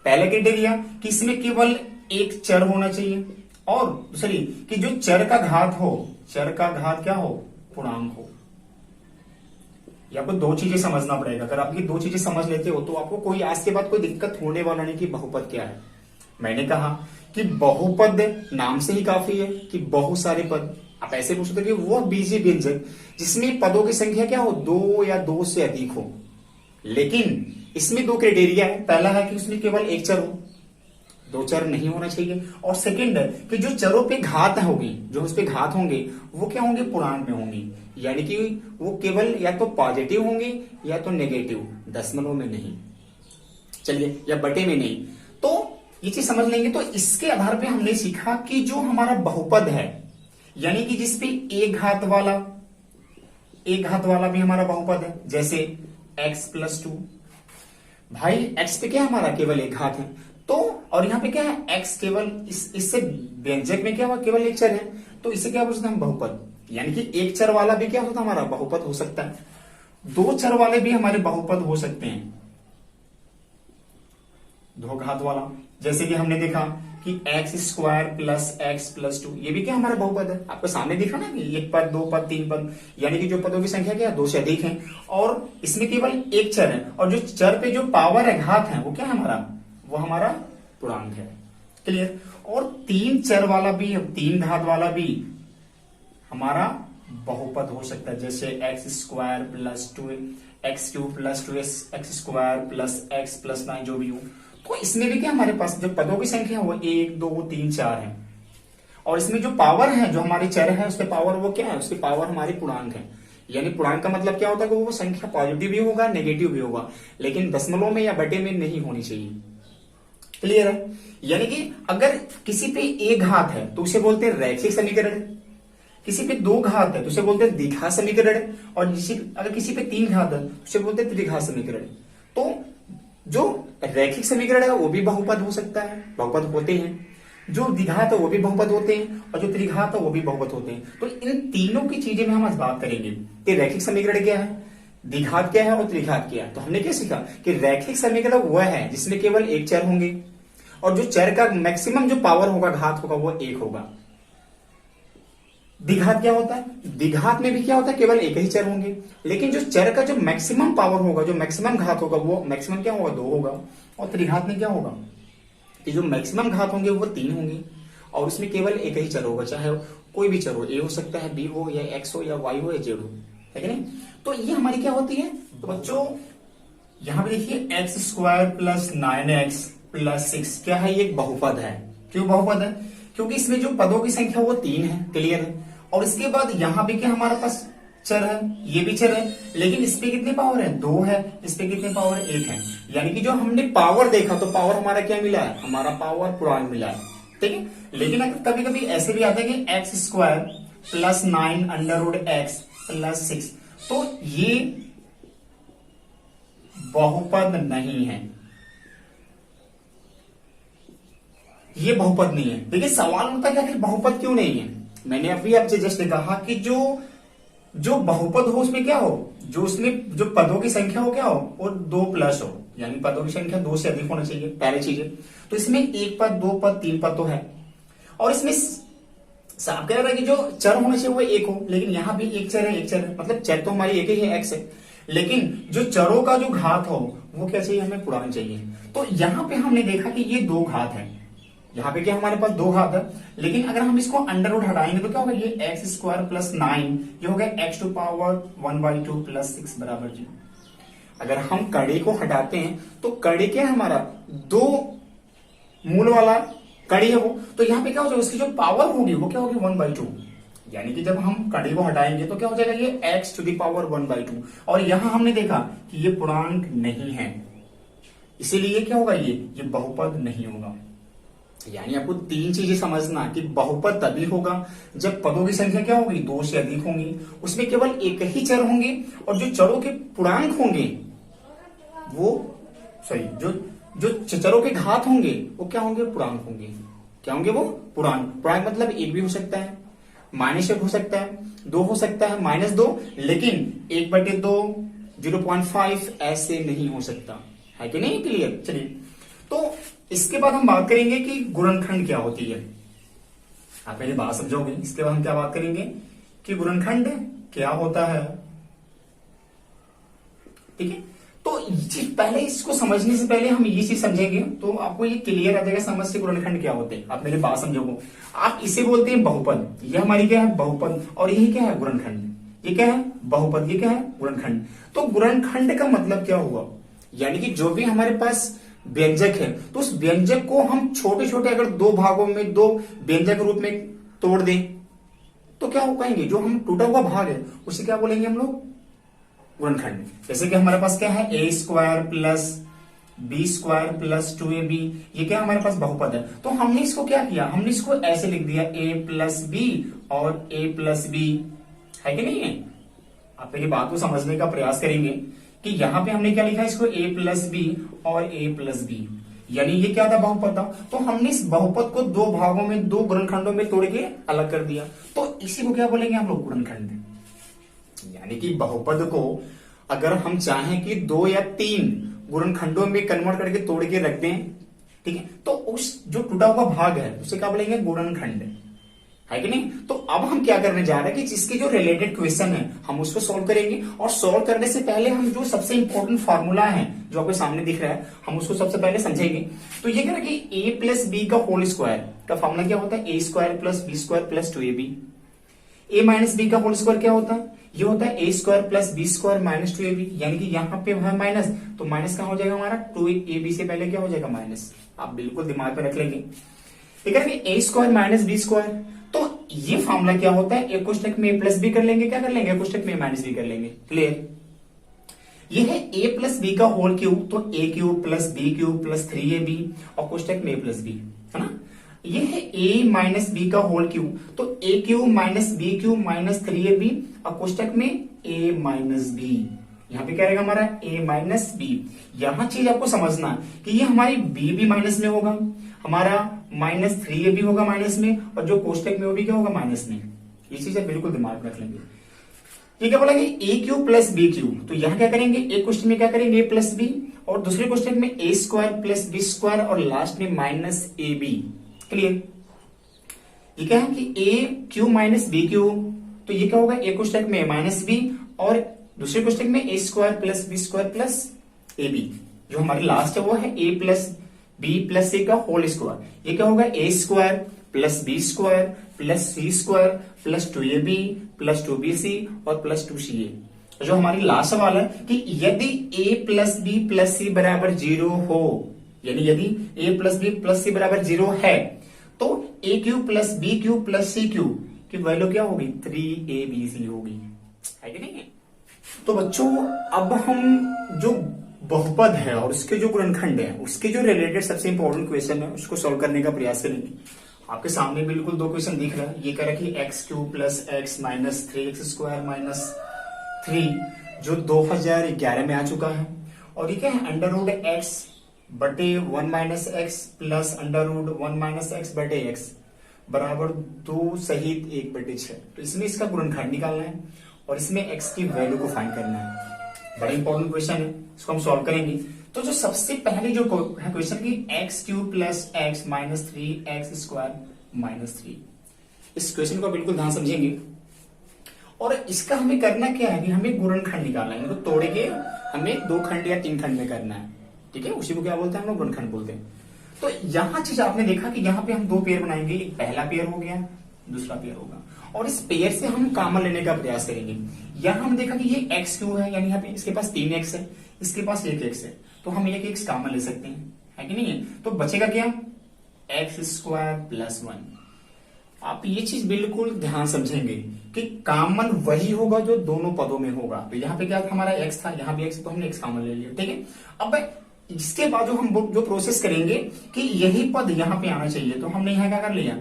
पहला क्राइटेरिया कि इसमें केवल एक चर होना चाहिए, और दूसरी कि जो चर का घात हो, चर का घात क्या हो, पूर्णांक हो। ये आपको 2 चीजें समझना पड़ेगा। अगर आप ये 2 चीजें समझ लेते हो तो आपको कोई आज के बाद कोई दिक्कत होने वाला नहीं कि बहुपद क्या है। मैंने कहा कि बहुपद नाम से ही काफी है कि बहुत सारे पद। आप ऐसे पूछ सकते कि वो बीजीय व्यंजक जिसमें पदों की संख्या क्या हो 2 या 2 से अधिक हो। लेकिन इसमें 2 क्राइटेरिया है। पहला है कि उसमें केवल एक चर हो, 2 चर नहीं होना चाहिए। और सेकंड है कि जो चरों पे घात होगी, जो उस पे घात होंगे वो क्या होंगे, पूर्णांक में होंगे, यानी कि वो केवल या तो पॉजिटिव होंगे या तो नेगेटिव, दशमलव में नहीं, चलिए, या बटे में नहीं। तो ये चीज समझ लेंगे। तो इसके आधार पे हमने सीखा कि जो हमारा बहुपद है, यानी कि जिसपे एक घात वाला भी हमारा बहुपद है, जैसे x प्लस 2। भाई x पे क्या हमारा केवल एक घात है, तो और यहाँ पे क्या है x केवल इससे व्यंजक में क्या हुआ, केवल एक चर है, तो इसे क्या बोलते हैं हम, बहुपद। यानी कि एक चर वाला भी क्या होता है हमारा बहुपद हो सकता है, दो चर वाले भी हमारे बहुपद हो सकते हैं, दो घात वाला। जैसे कि हमने देखा कि X square plus x plus 2, ये भी क्या हमारा बहुपद है। आपको सामने दिखा ना कि एक पद, दो पद, तीन पद, यानी कि जो पदों की संख्या क्या है, दो से अधिक है, और इसमें केवल एक चर है, और जो चर पे जो पावर है, घात है, वो क्या है हमारा, वो हमारा पूर्णांक है। क्लियर। और तीन चर वाला भी, तीन घात वाला भी हमारा बहुपद हो सकता है, जैसे x square plus 2 x cube plus 2 x square plus x plus 9, जो भी हो। तो इसमें भी क्या हमारे पास जो पदों की संख्या है वो 1 2 3 4 है, और इसमें जो पावर है, जो हमारे चर है, उसके पावर वो क्या है, उसकी पावर हमारी पूर्णांक है। यानी पूर्णांक का मतलब क्या होता है कि वो संख्या पॉजिटिव भी होगा, नेगेटिव भी होगा, लेकिन दशमलव में या बटे में नहीं होनी चाहिए। क्लियर है। यानी कि अगर किसी पे एक घात है तो उसे बोलते हैं रैखिक समीकरण, किसी पे दो घात है तो उसे बोलते हैं द्विघात समीकरण, और अगर किसी पे तीन घात है तो उसे बोलते हैं त्रिघात समीकरण। तो जो रैखिक समीकरण है वो भी बहुपद हो सकता है, बहुपद होते हैं, जो द्विघात है वो भी बहुपद होते हैं, और जो त्रिघात है वो भी बहुपद होते हैं। तो इन तीनों की चीजें में हम आज बात करेंगे कि रैखिक समीकरण क्या है, द्विघात क्या है और त्रिघात क्या है। तो हमने क्या सीखा कि रैखिक समीकरण वह है जिसमें केवल एक चर होंगे, और जो चर का मैक्सिमम जो पावर होगा, घात होगा, वो एक होगा। द्विघात क्या होता है, द्विघात में भी क्या होता है, केवल एक ही चर होंगे, लेकिन जो चर का जो मैक्सिमम पावर होगा, जो मैक्सिमम घात होगा, वो मैक्सिमम क्या होगा, दो होगा। और त्रिघात में क्या होगा कि जो मैक्सिमम घात होंगे वो तीन होंगे, और उसमें केवल एक ही चर होगा, चाहे कोई भी चर हो, ए हो सकता है, बी हो, या एक्स हो, या वाई हो, या जेड हो, है कि नहीं। तो ये हमारी क्या होती है, तो बच्चों यहां पे देखिए x square plus 9x plus 6 क्या है, ये एक बहुपद है। क्यों बहुपद है, क्योंकि इसमें जो पदों की संख्या वो तीन है। क्लियर है। और इसके बाद यहां पे क्या हमारे पास चर है, ये भी चर है, लेकिन इस पे कितने पावर है, दो है, इस पे कितने पावर, एक है। यानी कि जो हमने पावर देखा तो पावर हमारा क्या मिला है, हमारा पावर पूर्णांक मिला है। ठीक है। लेकिन अगर कभी कभी ऐसे भी आता है कि X square plus 9 under root X plus 6, तो ये बहुपद नहीं है, ये बहुपद नहीं है। देखिए सवाल होता है कि आखिर बहुपद क्यों नहीं है। मैंने अभी आपसे जस्ट कहा कि जो बहुपद हो उसमें क्या हो, जो उसमें जो पदों की संख्या हो क्या हो, वो 2 प्लस हो, यानी पदों की संख्या 2 से अधिक होना चाहिए, पहली चीज है। तो इसमें एक पद, दो पद, तीन पद तो है, और इसमें साफ कह रहा है कि जो चर होना चाहिए वो एक हो, लेकिन यहां भी एक चर है, एक चर है, मतलब चर तो हमारी एक ही है, एक्स है, लेकिन जो चरों का जो घात हो वो क्या चाहिए, हमें पूर्णांक चाहिए। तो यहां पे हमने देखा कि ये दो घात है, यहाँ पे क्या हमारे पास दो घात है, लेकिन अगर हम इसको अंडर रूट हटाएंगे तो क्या होगा, ये एक्स स्क्वायर प्लस 9, ये हो गया एक्स टू पावर 1/2 प्लस 6 बराबर 0। अगर हम कड़े को हटाते हैं तो कड़े क्या है हमारा, दो मूल वाला कड़ी है वो, तो यहाँ पे क्या हो जाएगा, उसकी जो पावर होगी वो क्या होगी, 1/2। यानी कि जब हम कड़ी को हटाएंगे तो क्या हो जाएगा, ये एक्स टू दी पावर 1/2, और यहां हमने देखा कि ये पूर्णांक नहीं है, इसीलिए क्या होगा, ये बहुपद नहीं होगा। यानी आपको तीन चीजें समझना कि बहुपद तभी होगा जब पदों की संख्या क्या होगी, दो से अधिक होंगी, उसमें केवल एक ही चर होंगे, और जो चरों के पूर्णांक होंगे वो जो चरों के घात होंगे वो क्या होंगे, पूर्णांक होंगे। क्या होंगे वो, पूर्णांक मतलब एक भी हो सकता है, -1 हो सकता है, 2 हो सकता है, -2, लेकिन 1/2 0.5 ऐसे नहीं हो सकता, है कि नहीं। क्लियर। चलिए, तो इसके बाद हम बात करेंगे कि गुणनखंड क्या होती है। आप पहले बात समझोगे, इसके बाद हम क्या बात करेंगे कि गुणनखंड क्या होता है। ठीक है। तो पहले इसको समझने से पहले हम ये चीज समझेंगे तो आपको ये क्लियर आ जाएगा समझ से गुणनखंड क्या होते हैं। आप मेरी बात समझोगे, आप इसे बोलते हैं बहुपद, ये हमारी क्या है, बहुपद, और यही क्या है, गुणनखंड। ये क्या है, बहुपद, ये क्या है, गुणनखंड। तो गुणनखंड का मतलब क्या हुआ, यानी कि जो भी हमारे पास व्यंजक है तो उस व्यंजक को हम छोटे छोटे अगर दो भागों में, दो व्यंजक रूप में तोड़ दें तो क्या हो पाएंगे, जो हम टूटा हुआ भाग है उसे क्या बोलेंगे हम लोग, गुणनखंड। जैसे कि हमारे पास क्या है, A square plus B square plus 2ab, ये क्या हमारे पास बहुपद है। तो हमने इसको क्या किया, हमने इसको ऐसे लिख दिया a प्लस बी और a प्लस बी, है कि नहीं है। आप मेरी बात को समझने का प्रयास करेंगे कि यहाँ पे हमने क्या लिखा है इसको a प्लस बी और a प्लस बी, यानी ये क्या था बहुपद था। तो हमने इस बहुपद को दो भागों में, दो गुणनखंडों में तोड़ के अलग कर दिया, तो इसी को क्या बोलेंगे हम लोग, गुणनखंड। यानी कि बहुपद को अगर हम चाहें कि दो या तीन गुणनखंडों में कन्वर्ट करके तोड़ के रख दें, ठीक है, तो उस जो टूटा हुआ भाग है उसे क्या बोलेंगे, गुणनखंड, है कि नहीं। तो अब हम क्या करने जा रहे हैं कि जिसके जो रिलेटेड क्वेश्चन है हम उसको सॉल्व करेंगे, और सॉल्व करने से पहले हम जो सबसे इंपॉर्टेंट फार्मूला है जो आपके सामने दिख रहा है हम उसको सबसे पहले समझेंगे। तो ये कह रहा है कि a प्लस बी का होल स्क्वायर का फार्मूला क्या होता है, A square plus B square plus 2ab। a minus B का होल स्क्वायर क्या होता है, ये होता है A square plus B square minus 2ab, यानी कि यहाँ पे है माइनस, तो माइनस कहां हो जाएगा हमारा, 2ab से पहले क्या हो जाएगा माइनस। आप बिल्कुल दिमाग में रख लेंगे, ठीक है, A square minus B square. तो ये फार्मूला क्या होता है, एक कोष्टक में a प्लस बी कर लेंगे, क्या कर लेंगे, कोष्टक में माइनस बी कर लेंगे, क्लियर। ये है a प्लस बी का होल क्यूब, तो a cube plus B cube plus 3ab और कोष्टक में a प्लस बी, है ना। ये है a माइनस बी का होल क्यूब, तो a cube minus B cube minus 3ab और कोष्टक में a माइनस बी। यहाँ पे क्या रहेगा हमारा a माइनस बी। यहां चीज आपको समझना कि ये हमारी b भी माइनस में होगा, हमारा माइनस 3ab होगा माइनस में, और जो कोष्टक में वो भी क्या होगा माइनस में। ये चीज आप बिल्कुल दिमाग में रख लेंगे। ये क्या बोला ए क्यूब प्लस बी क्यूब, तो यहाँ क्या करेंगे, एक क्वेश्चन में क्या करेंगे a प्लस बी, और दूसरे क्वेश्चन में a square plus B square और लास्ट में माइनस ए बी, क्लियर। ये क्या है कि a cube minus B cube, तो ये क्या होगा, एक क्वेश्चन में माइनस बी और दूसरे क्वेश्चन में a square plus B square plus A B. जो हमारी लास्ट है वो है a plus B plus C का होल स्क्वायर। ये क्या होगा, a square plus B square plus C square plus 2ab plus 2bc और प्लस 2ca। जो हमारी लास्ट सवाल है कि यदि a plus B plus C बराबर 0 हो, यानी यदि a plus B plus C बराबर 0 है, तो a cube plus B cube plus C cube की वैल्यू क्या होगी, 3abc होगी, है कि नहीं। तो बच्चों अब हम जो बहुपद है और उसके जो गुणनखंड है उसके जो रिलेटेड सबसे इंपॉर्टेंट क्वेश्चन है उसको सॉल्व करने का प्रयास करेंगे। आपके सामने बिल्कुल दो क्वेश्चन दिख रहा है। ये कह रहा है कि x cube plus x minus 3x square minus 3 जो 2011 में आ चुका है, और ये क्या है, अंडर रूट एक्स बटे 1 minus X plus under root 1 minus X बटे एक्स बराबर 2 सहित 1 बटे 6। तो इसमें इसका गुणनखंड निकालना है और इसमें x की वैल्यू को फाइंड करना है। बड़ा इंपॉर्टेंट क्वेश्चन है, इसको हम सॉल्व करेंगे। तो जो सबसे पहले जो है क्वेश्चन की x cube plus x minus 3x square minus 3, इस क्वेश्चन को बिल्कुल ध्यान समझेंगे। और इसका हमें करना क्या है कि हमें गुणनखंड निकालना है, इनको तोड़ के हमें 2 खंड या 3 खंड में करना है, ठीक है। उसी को क्या बोलते हैं हम लोग, गुणनखंड बोलते हैं। तो यहाँ चीज आपने देखा कि यहाँ पे हम 2 पेयर बनाएंगे, एक पहला पेयर हो गया, दूसरा पेयर होगा, और इस पेयर से हम कॉमन लेने का प्रयास करेंगे। यहां हम देखा कि ये एक्स क्यू है, यानी यहाँ पे इसके पास 3x है, इसके पास 1x है, तो हम 1x कॉमन ले सकते हैं, है कि नहीं है। तो बचेगा क्या, एक्स स्क्वायर प्लस 1। आप ये चीज बिल्कुल ध्यान समझेंगे कि कॉमन वही होगा जो दोनों पदों में होगा। तो यहाँ पे क्या था, हमारा x था, यहाँ भी x, तो हमने x कॉमन ले लिया, ठीक है। अब इसके बाद जो हम जो प्रोसेस करेंगे कि यही पद यहाँ पे आना चाहिए, तो हमने यहाँ क्या कर लिया,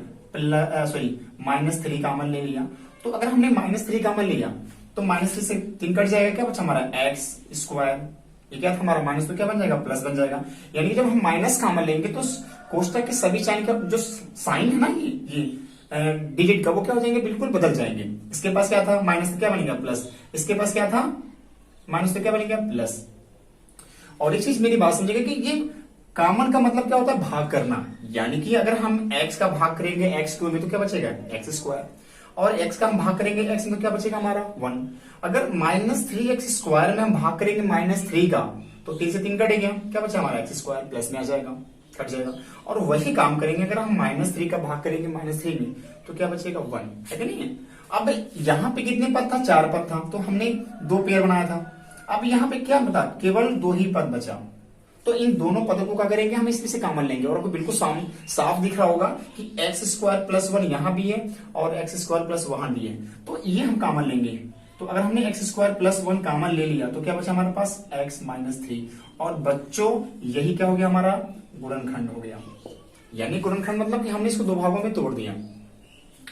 माइनस 3 कॉमन ले लिया। तो अगर हमने माइनस 3 कॉमन लिया तो माइनस 3 से 3 कट जाएगा, क्या बचा हमारा एक्स स्क्वायर, ये क्या था हमारा माइनस, तो क्या बन जाएगा, प्लस बन जाएगा। यानी कि जब हम माइनस कॉमन लेंगे तो कोष्टक के सभी साइन का जो साइन है ना, ये डिजिट का, वो क्या हो जाएंगे, बिल्कुल बदल जाएंगे। इसके पास क्या था माइनस, तो क्या बनेगा प्लस, इसके पास क्या था माइनस, तो क्या बनेगा प्लस। और एक चीज मेरी बात समझिएगा कि ये कॉमन का मतलब क्या होता है, भाग करना। यानी कि अगर हम x का भाग करेंगे x क्यूब में तो क्या बचेगा, एक्स स्क्वायर, और x का हम भाग करेंगे x में तो क्या बचेगा हमारा 1। अगर माइनस 3x स्क्वायर में हम भाग करेंगे माइनस 3 का, तो 3 से 3 कटेगा, क्या बचा हमारा एक्स स्क्वायर, प्लस में आ जाएगा, कट जाएगा। और वही काम करेंगे अगर हम माइनस 3 का भाग करेंगे माइनस 3 में, तो क्या बचेगा 1, है कि नहीं है। अब यहाँ पे कितने पद था, 4 पद था, तो हमने 2 पेयर बनाया था। अब यहाँ पे क्या बता, केवल 2 ही पद बचा, तो इन दोनों पदों को क्या करेंगे, हम इसमें से कॉमन लेंगे। और आपको बिल्कुल साफ दिख रहा होगा कि एक्स स्क्वायर प्लस 1 यहां भी है और एक्स स्क्वायर प्लस वहां भी है, तो ये हम कॉमन लेंगे। तो अगर हमने एक्स स्क्वायर प्लस 1 कॉमन ले लिया तो क्या बचा हमारे पास, एक्स माइनस 3। और बच्चों यही क्या हो गया, हमारा गुणनखंड हो गया। यानी गुणनखंड मतलब कि हमने इसको 2 भागों में तोड़ दिया,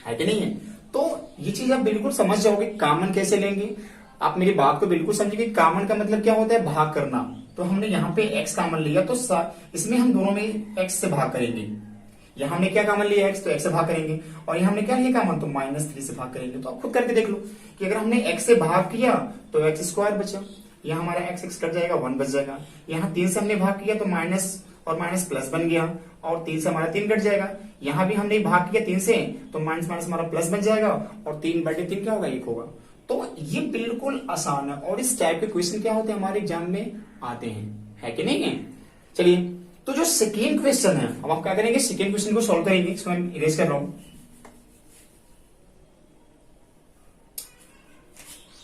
है कि नहीं है। तो ये चीज आप बिल्कुल समझ जाओगे, कॉमन कैसे लेंगे, आप मेरी बात को बिल्कुल समझिए कि कॉमन का मतलब क्या होता है, भाग करना। तो हमने यहाँ पे x कॉमन लिया, तो इसमें हम दोनों में x से भाग करेंगे। यहाँ हमने क्या कॉमन लिया x, तो x से भाग करेंगे, और यहाँ हमने क्या लिया कॉमन, तो -3 से भाग करेंगे। तो आप खुद करके देख लो कि अगर हमने x से भाग किया तो x² बचा, यहाँ हमारा x कट जाएगा, 1 बच जाएगा। यहाँ 3 से हमने भाग किया तो माइनस और माइनस प्लस बन गया, और 3 से हमारा 3 कट जाएगा। यहाँ भी हमने भाग किया 3 से, तो माइनस माइनस हमारा प्लस बन जाएगा, और 3/3 क्या होगा, 1 होगा। तो ये बिल्कुल आसान है, और इस टाइप के क्वेश्चन क्या होते हैं हमारे एग्जाम में आते हैं, है कि नहीं है। चलिए, तो जो सेकेंड क्वेश्चन है, अब आप क्या करेंगे, सेकेंड क्वेश्चन को सॉल्व करेंगे। इसको मैं इरेज कर रहा हूं।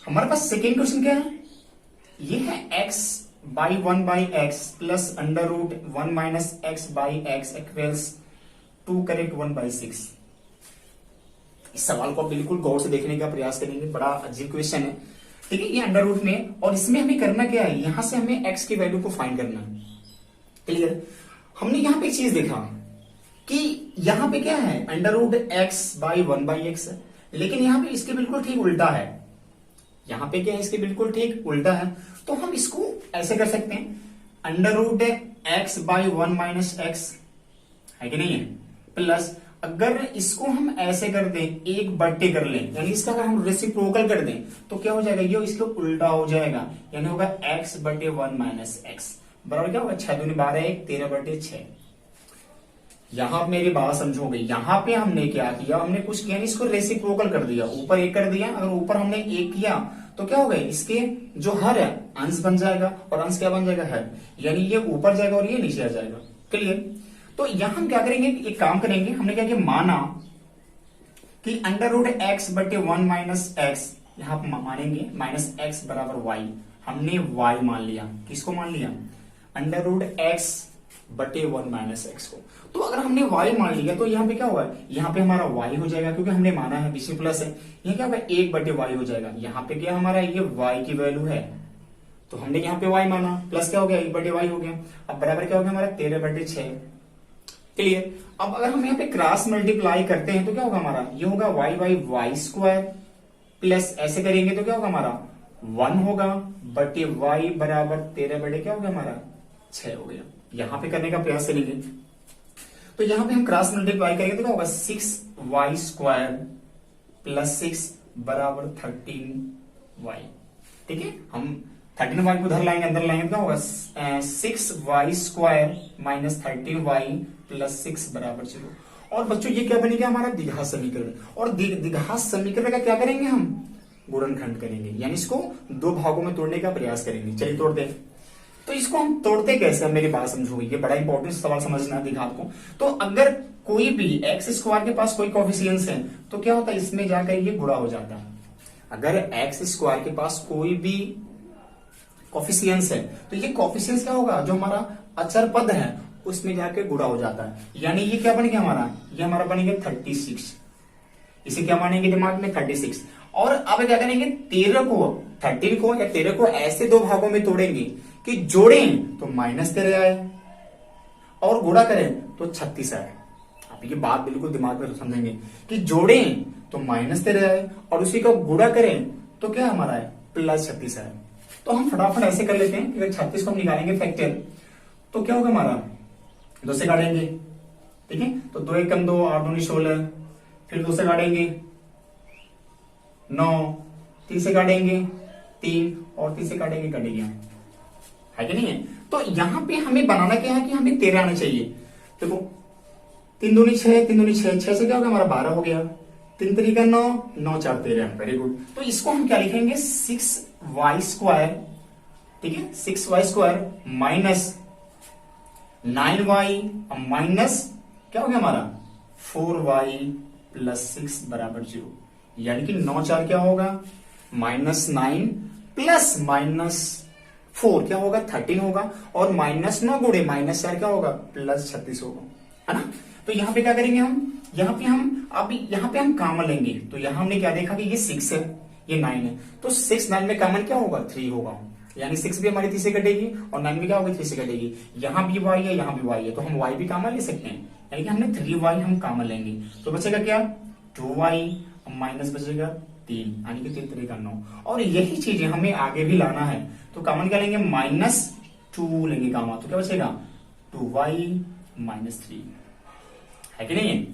हमारे पास सेकेंड क्वेश्चन क्या है, ये है x/1/x plus √1 - x/x equals 2 correct 1/6। इस सवाल को आप बिल्कुल गौर से देखने का प्रयास करेंगे, बड़ा अजीब क्वेश्चन है, ठीक है। ये अंडर रूट में, और इसमें हमें करना क्या है, यहां से हमें x की वैल्यू को फाइंड करना है। क्लियर। हमने यहां पे एक चीज देखा कि यहां पे क्या है, √x/1/x है, लेकिन यहां पे इसके बिल्कुल ठीक उल्टा है। यहां पे क्या है, इसके बिल्कुल ठीक उल्टा है। तो हम इसको ऐसे कर सकते हैं, √x/1 - x, है कि नहीं है, प्लस अगर इसको हम ऐसे कर दें, 1/, कर लें, यानी इसका अगर हम रेसिप्रोकल कर दें तो क्या हो जाएगा, ये इसके उल्टा हो जाएगा, यानी होगा x/1 - x बराबर क्या होगा, 6 दूनी 12, 1 13/6। यहां मेरी बात समझोगे, यहां पे हमने क्या किया, हमने कुछ किया नहीं, इसको रेसिप्रोकल कर दिया, ऊपर 1 कर दिया। अगर ऊपर हमने 1 किया तो क्या होगा, इसके जो हर है अंश बन जाएगा, और अंश क्या बन जाएगा, हर, यानी ये ऊपर जाएगा और ये नीचे आ जाएगा। क्लियर। तो यहां हम क्या करेंगे, एक काम करेंगे, हमने क्या किया, माना कि √x/1 - x, यहां पर मानेंगे -x = y। हमने y मान लिया, किसको मान लिया, √x/1 - x को। तो अगर हमने y मान लिया तो यहाँ पे क्या होगा, यहाँ पे हमारा y हो जाएगा, क्योंकि हमने माना है, बीच में प्लस है, ये क्या होगा, 1/y हो जाएगा। यहाँ पे क्या हमारा, ये y की वैल्यू है, तो हमने यहाँ पे y माना, प्लस क्या हो गया, 1/y हो गया। अब बराबर क्या हो गया हमारा, 13/6। क्लियर। अब अगर हम यहाँ पे क्रॉस मल्टीप्लाई करते हैं तो क्या होगा हमारा, ये होगा y/y² प्लस ऐसे करेंगे तो क्या होगा हमारा, 1 होगा बटे y बराबर 13 क्या हो गया हमारा, 6 हो गया। यहां पे करने का प्रयास करेंगे, तो यहां पे हम क्रॉस मल्टीप्लाई करेंगे तो क्या होगा, 6y² प्लस 6 बराबर 13y। ठीक है, हम 13y को उधर लाएंगे, अंदर लाएंगे, क्या होगा 6y² माइनस 13y प्लस 6 बराबर 0। और बच्चों ये क्या बनेगा हमारा, द्विघात समीकरण। और द्विघात समीकरण का क्या करेंगे हम, गुणनखंड करेंगे, यानी इसको 2 भागों में तोड़ने का प्रयास करेंगे। चलिए तोड़ते हैं। तो इसको हम तोड़ते कैसे, मेरी बात समझोगे, ये बड़ा इंपॉर्टेंट सवाल समझना है द्विघात को। तो अगर कोई भी x² के पास कोई कोफिशिएंट्स है तो क्या होता है, इसमें जाकर ये गुणा हो जाता है। अगर x² के पास कोई भी कोफिशिएंट्स है तो ये कोफिशिएंट्स क्या होगा, जो हमारा अचर पद है उसमें जाके गुणा हो जाता है। यानी ये क्या बन गया हमारा, ये हमारा बनेगा 36। इसे क्या मानेंगे दिमाग में, 36। और अब क्या करेंगे, 13 को ऐसे 2 भागों में तोड़ेंगे कि जोड़ें तो -13 आए और गुणा करें तो 36 आए। आप ये बात बिल्कुल दिमाग में समझेंगे कि जोड़ें तो -13 आए और उसी का गुणा करें तो क्या हमारा है, +36 आए। तो हम फटाफट ऐसे कर लेते हैं कि अगर 36 को हम निकालेंगे फैक्टर तो क्या होगा हमारा, 2 से काटेंगे, ठीक है, तो 2 × 2 8 दूनी 16, फिर 2 से काटेंगे 9, 3 से काटेंगे 3 और 3 से काटेंगे कट गया, है कि नहीं है। तो यहां पे हमें बनाना क्या है कि हमें 13 आना चाहिए। देखो 3 दूनी 6, 3 दूनी 6, 6 से क्या होगा हमारा 12 हो गया, 3 3 9, 9 4 13, वेरी गुड। तो इसको हम क्या लिखेंगे, 6y², ठीक है, 6y² माइनस 9y माइनस क्या हो गया हमारा 4y प्लस 6 बराबर 0। यानी कि 9 4 क्या होगा, -9 प्लस -4 क्या होगा, 13 होगा, और -9 गुणे -4 क्या होगा, +36 होगा, है ना। तो यहाँ पे क्या करेंगे हम, यहाँ पे हम कॉमन लेंगे। तो यहाँ हमने क्या देखा कि ये 6 है, ये 9 है, तो 6 9 में कॉमन क्या होगा, 3 होगा। यानी 6 भी हमारी 3 से कटेगी और 9 भी क्या होगी, 3 से कटेगी। यहाँ भी y है, यहाँ भी y है, तो हम y भी कॉमन ले सकते हैं, यानी कि हमने 3y हम कॉमन लेंगे। तो बचेगा क्या, 2y माइनस बचेगा 3 यानी कि 3×3 = 9। और यही चीजें हमें आगे भी लाना है, तो कॉमन क्या लेंगे, -2 लेंगे गामा, तो क्या बचेगा 2y - 3, है कि नहीं है।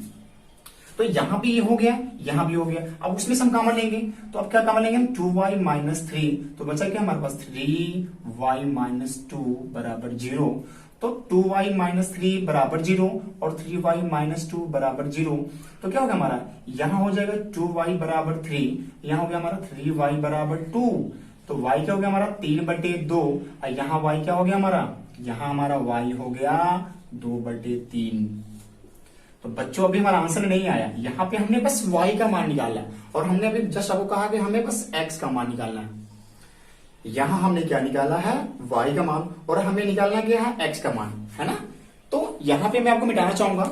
तो यहां भी ये हो गया, यहां भी हो गया। अब उसमें से हम कॉमन लेंगे, तो अब क्या कॉमन लेंगे हम, 2y - 3, तो बचा क्या हमारे पास 3y - 2 = 0। तो 2y - 3 = 0 और 3y - 2 = 0। तो क्या होगा हमारा, यहां हो जाएगा 2y = 3, यहां हो गया हमारा 3y = 2। तो y क्या हो गया हमारा 3/2, और यहां y क्या हो गया हमारा, यहां हमारा y हो गया 2/3। तो बच्चों अभी हमारा आंसर नहीं आया, यहाँ पे हमने बस y का मान निकाला है, और हमने अभी जस्ट आपको कहा कि हमें बस x का मान निकालना है। यहां हमने क्या निकाला है, y का मान, और हमें निकालना क्या है, x का मान, है ना। तो यहां पे मैं आपको मिटाना चाहूंगा,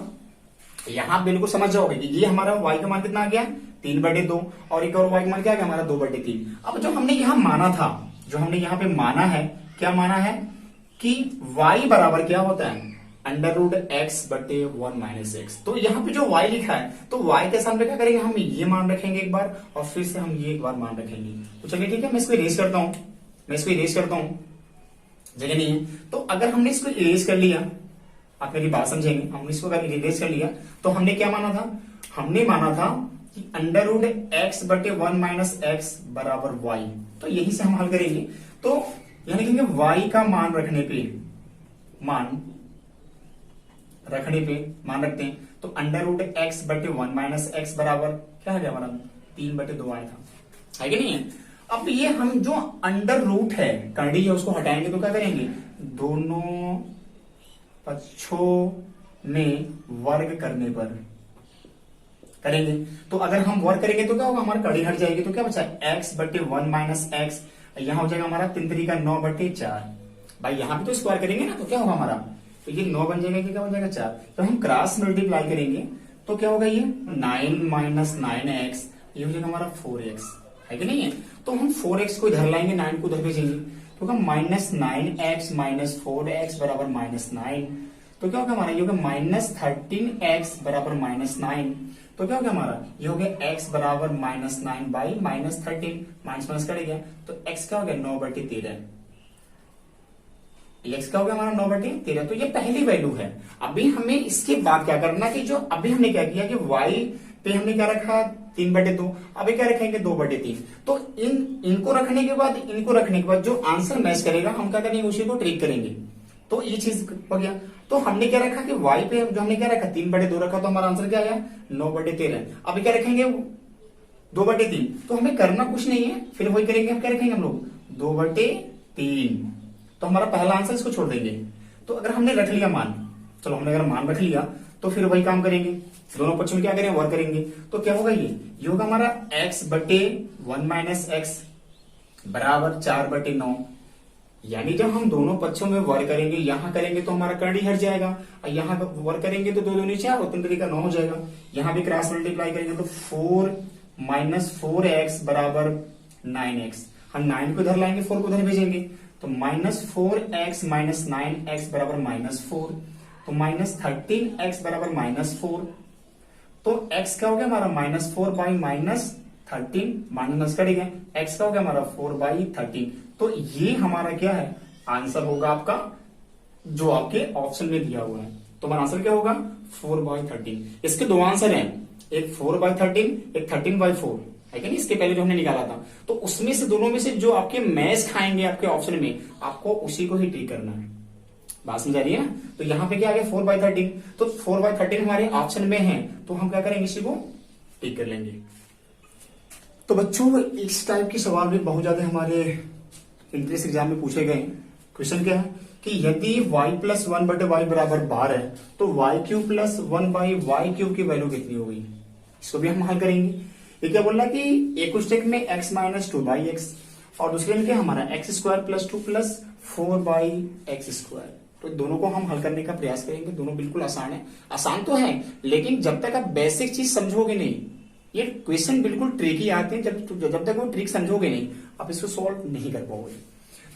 यहां बिल्कुल समझ जाओगे कि ये हमारा y का मान कितना आ गया, 3/2, और एक और y का मान क्या आ गया हमारा 2/3। अब जो हमने यहां माना था, जो हमने यहां पे माना है, क्या माना है कि y बराबर क्या होता है, √x/1 - x। तो यहाँ पे जो y लिखा है, तो y के सामने क्या करेंगे, हम ये मान रखेंगे एक बार, और फिर से हम ये एक बार मान रखेंगे। तो चलिए ठीक है, मैं इसको इरेज करता हूं, जगह नहीं है। तो अगर हमने इसको इरेज कर लिया, आप मेरी बात समझेंगे, हमने इसको अगर इरेज कर लिया, तो हमने क्या माना था, हमने माना था कि √x/1 - x = y। तो यही से हम हल करेंगे। तो यानी कि y का मान रखने पे, मान रखते हैं, तो √x/1 - x बराबर क्या है हमारा 3/2 आया था, है कि नहीं है। अब ये हम जो अंडर रूट है, करड़ी है, उसको हटाएंगे तो क्या करेंगे, दोनों पक्षों में वर्ग करने पर करेंगे। तो अगर हम वर्ग करेंगे तो क्या होगा, हमारा कड़ी हट जाएगी, तो क्या बचा x/1 - x, यहां हो जाएगा हमारा 3×3 = 9/4। भाई यहां भी तो स्क्वायर करेंगे ना, तो क्या होगा हमारा, तो ये 9 बन जाएगा कि क्या बन जाएगा 4। तो हम क्रॉस मल्टीप्लाई करेंगे तो क्या होगा, ये 9 - 9x, ये हो जाएगा हमारा 4x, है कि नहीं है। तो हम 4x को इधर लाएंगे, 9 को उधर भेजेंगे, तो क्या -9x - 4x = -9। तो क्या होगा हमारा, ये होगा -13x = -9। तो क्या हो गया हमारा, ये हो गया x = -9/-13, माइनस माइनस कट गया, तो x क्या हो गया 9/13। x का हो गया हमारा 9/13। तो ये पहली वैल्यू है। अभी हमें इसके बाद क्या करना कि जो अभी हमने क्या किया कि y पे हमने क्या रखा 3/2, अभी क्या रखेंगे 2/3। तो इनको रखने के बाद जो आंसर मैच करेगा, हम क्या करेंगे, उसी को ट्रिक करेंगे। तो ये चीज हो गया। तो हमने क्या रखा कि y पे जो हमने क्या रखा 3/2 रखा, तो हमारा आंसर क्या आया 9/13। अभी क्या रखेंगे 2/3। तो हमें करना कुछ नहीं है, फिर वही करेंगे, हम क्या रखेंगे हम लोग 2/3। तो हमारा पहला आंसर इसको छोड़ देंगे। तो अगर हमने रख लिया मान, चलो हमने अगर मान रख लिया, तो फिर वही काम करेंगे, दोनों पक्षों में क्या करेंगे, वर्ग करेंगे। तो क्या होगा, ये होगा हमारा x/1 - x = 4/9। यानी जब हम दोनों पक्षों में वर्ग करेंगे, यहां करेंगे तो हमारा करड़ी हट जाएगा, और यहां वर्ग करेंगे तो 2 दूनी 4 और 3 × 9 हो जाएगा। यहां भी क्रॉस मल्टीप्लाई करेंगे तो 4 - 4x = 9x। हम 9 को इधर लाएंगे, 4 को इधर भेजेंगे, तो -4x - 9x = -4। तो -13x = -4। तो x क्या हो गया हमारा -4/-13, माइनस कटेगा, x का हो गया हमारा 4/13। तो ये हमारा क्या है, आंसर होगा आपका जो आपके ऑप्शन में दिया हुआ है। तो हमारा आंसर क्या होगा 4/13। इसके दो आंसर हैं, एक 4/13, एक 13/4, है कि नहीं। इसके पहले जो हमने निकाला था, तो उसमें से दोनों में से जो आपके मैच खाएंगे आपके ऑप्शन में, आपको उसी को ही टिक करना है। बात समझ आ रही है ना। तो यहां पे क्या आ गया 4/13, तो 4/13 हमारे ऑप्शन में है, तो हम क्या करेंगे, इसी को टिक कर लेंगे। तो बच्चों इस टाइप के सवाल भी बहुत ज्यादा हमारे इंट्रेंस एग्जाम में पूछे गए। क्वेश्चन क्या है कि यदि y + 1/y = 12 है, तो y³ + 1/y³ की वैल्यू कितनी होगी। इसको भी हम हल करेंगे। ये क्या बोल रहा है कि एक स्टेप में x - 2/x, और दूसरे में क्या हमारा x² + 2 + 4/x²। तो दोनों को हम हल करने का प्रयास करेंगे। दोनों बिल्कुल आसान है, आसान तो है, लेकिन जब तक आप बेसिक चीज समझोगे नहीं, ये क्वेश्चन बिल्कुल ट्रिकी आते हैं। जब तक वो ट्रिक समझोगे नहीं, आप इसको सॉल्व नहीं कर पाओगे।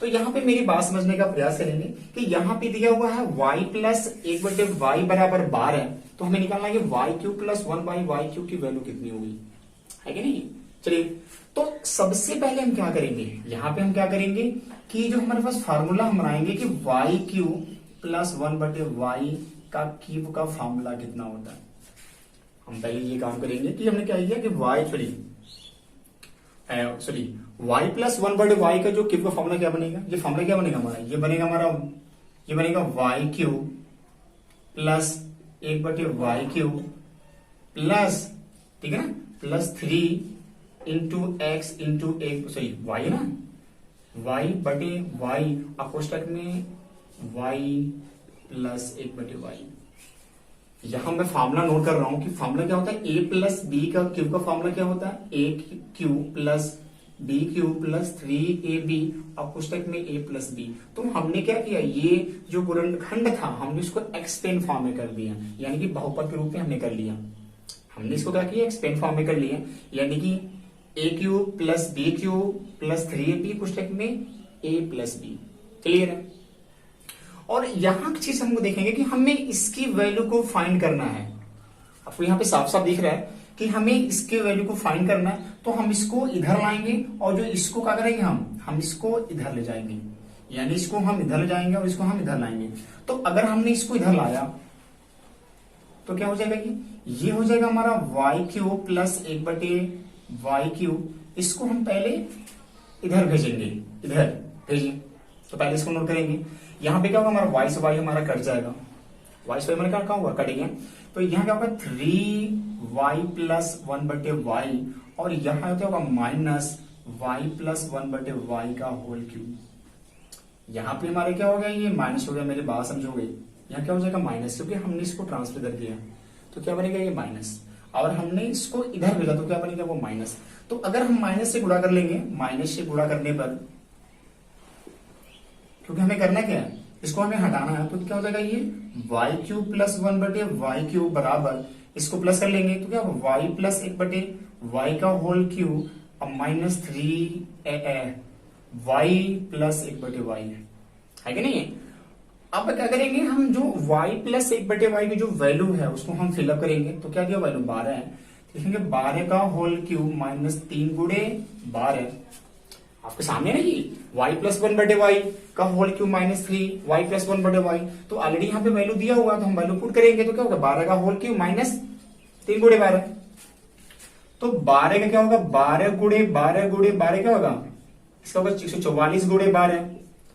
तो यहाँ पे मेरी बात समझने का प्रयास करेंगे कि यहाँ पे दिया हुआ है y + 1/y = 12 है, तो हमें निकालना है कि y³ + 1/y³ की वैल्यू कितनी होगी, है कि नहीं। चलिए, तो सबसे पहले हम क्या करेंगे, यहाँ पे हम क्या करेंगे कि जो हमारे पास फार्मूला हम बनाएंगे कि वाई क्यूब प्लस 1/y का क्यूब का फार्मूला कितना होता है। हम पहले ये काम करेंगे कि हमने क्या किया कि y प्लस 1/y का जो क्यूब का फार्मूला क्या बनेगा, ये फार्मूला क्या बनेगा हमारा, ये बनेगा Y cube plus 1/y cube plus, ठीक है ना, plus 3 into X into Y है ना, y/y अपोस्टक में y प्लस 1/y। यहां मैं फार्मूला नोट कर रहा हूं कि फार्मूला क्या होता है, a प्लस बी का क्यूब का फार्मूला क्या होता है, a cube plus B cube plus 3ab अपुस्तक में a प्लस बी। तो हमने क्या किया, ये जो गुणनखंड था हमने इसको एक्सपेंड फॉर्म में कर दिया, यानी कि बहुपद के रूप में हमने कर लिया। हमने इसको क्या किया, एक्सपेंड फॉर्म में कर लिया, यानी कि a cube plus B cube plus 3ab पुस्तक में a प्लस बी। क्लियर है। और यहां की चीज हमको देखेंगे कि हमें इसकी वैल्यू को फाइंड करना है। आपको यहाँ पे साफ साफ दिख रहा है कि हमें इसके वैल्यू को फाइंड करना है, तो हम इसको इधर लाएंगे और जो इसको क्या करेंगे, हम इसको इधर ले जाएंगे, यानी इसको हम इधर ले जाएंगे और इसको हम इधर लाएंगे। तो अगर हमने इसको इधर लाया तो क्या हो जाएगा, ये हो जाएगा हमारा Y cube plus 1/y cube. इसको हम पहले इधर भेजेंगे, इधर भेजिए। तो पहले इसको नोट करेंगे, यहाँ पे क्या होगा, हमारा वाई से वाई हमारा कट जाएगा, वाई से वाई हमारा क्या होगा, कट गया। तो यहाँ क्या होगा 3y प्लस 1/y और यहाँ क्या होगा माइनस y प्लस 1/y का होल क्यूब। यहाँ पे हमारे क्या हो गया, ये माइनस हो गया, मेरी बात समझोगे, यहाँ क्या हो जाएगा माइनस, क्योंकि हमने इसको ट्रांसफर कर दिया तो क्या बनेगा ये माइनस, और हमने इसको इधर भेजा तो क्या बनेगा वो माइनस। तो अगर हम माइनस से गुणा कर लेंगे, माइनस से गुणा करने पर, क्योंकि हमें करना क्या है, इसको हमें हटाना है, तो क्या हो जाएगा ये Y cube plus 1/y cube बराबर, इसको प्लस कर लेंगे तो क्या होगा वाई प्लस 1/y का होल क्यूब अब माइनस 3y प्लस 1/y है कि नहीं। अब क्या करेंगे, हम जो y प्लस 1/y की जो वैल्यू है उसको हम फिलअप करेंगे। तो क्या दिया, वैल्यू 12 है, लिखेंगे 12 का होल क्यूब माइनस 3 गुणे 12, आपके सामने नहीं, y प्लस 1/y का whole cube minus 3y plus 1/y। तो ऑलरेडी यहाँ पे वैल्यू दिया होगा, तो हम वैल्यू पुट करेंगे तो क्या होगा 12 का होल क्यूब माइनस 3 गुणे 12। तो 12 का क्या होगा, 12 गुणे 12 क्या होगा, इसका होगा 144 गुणे 12,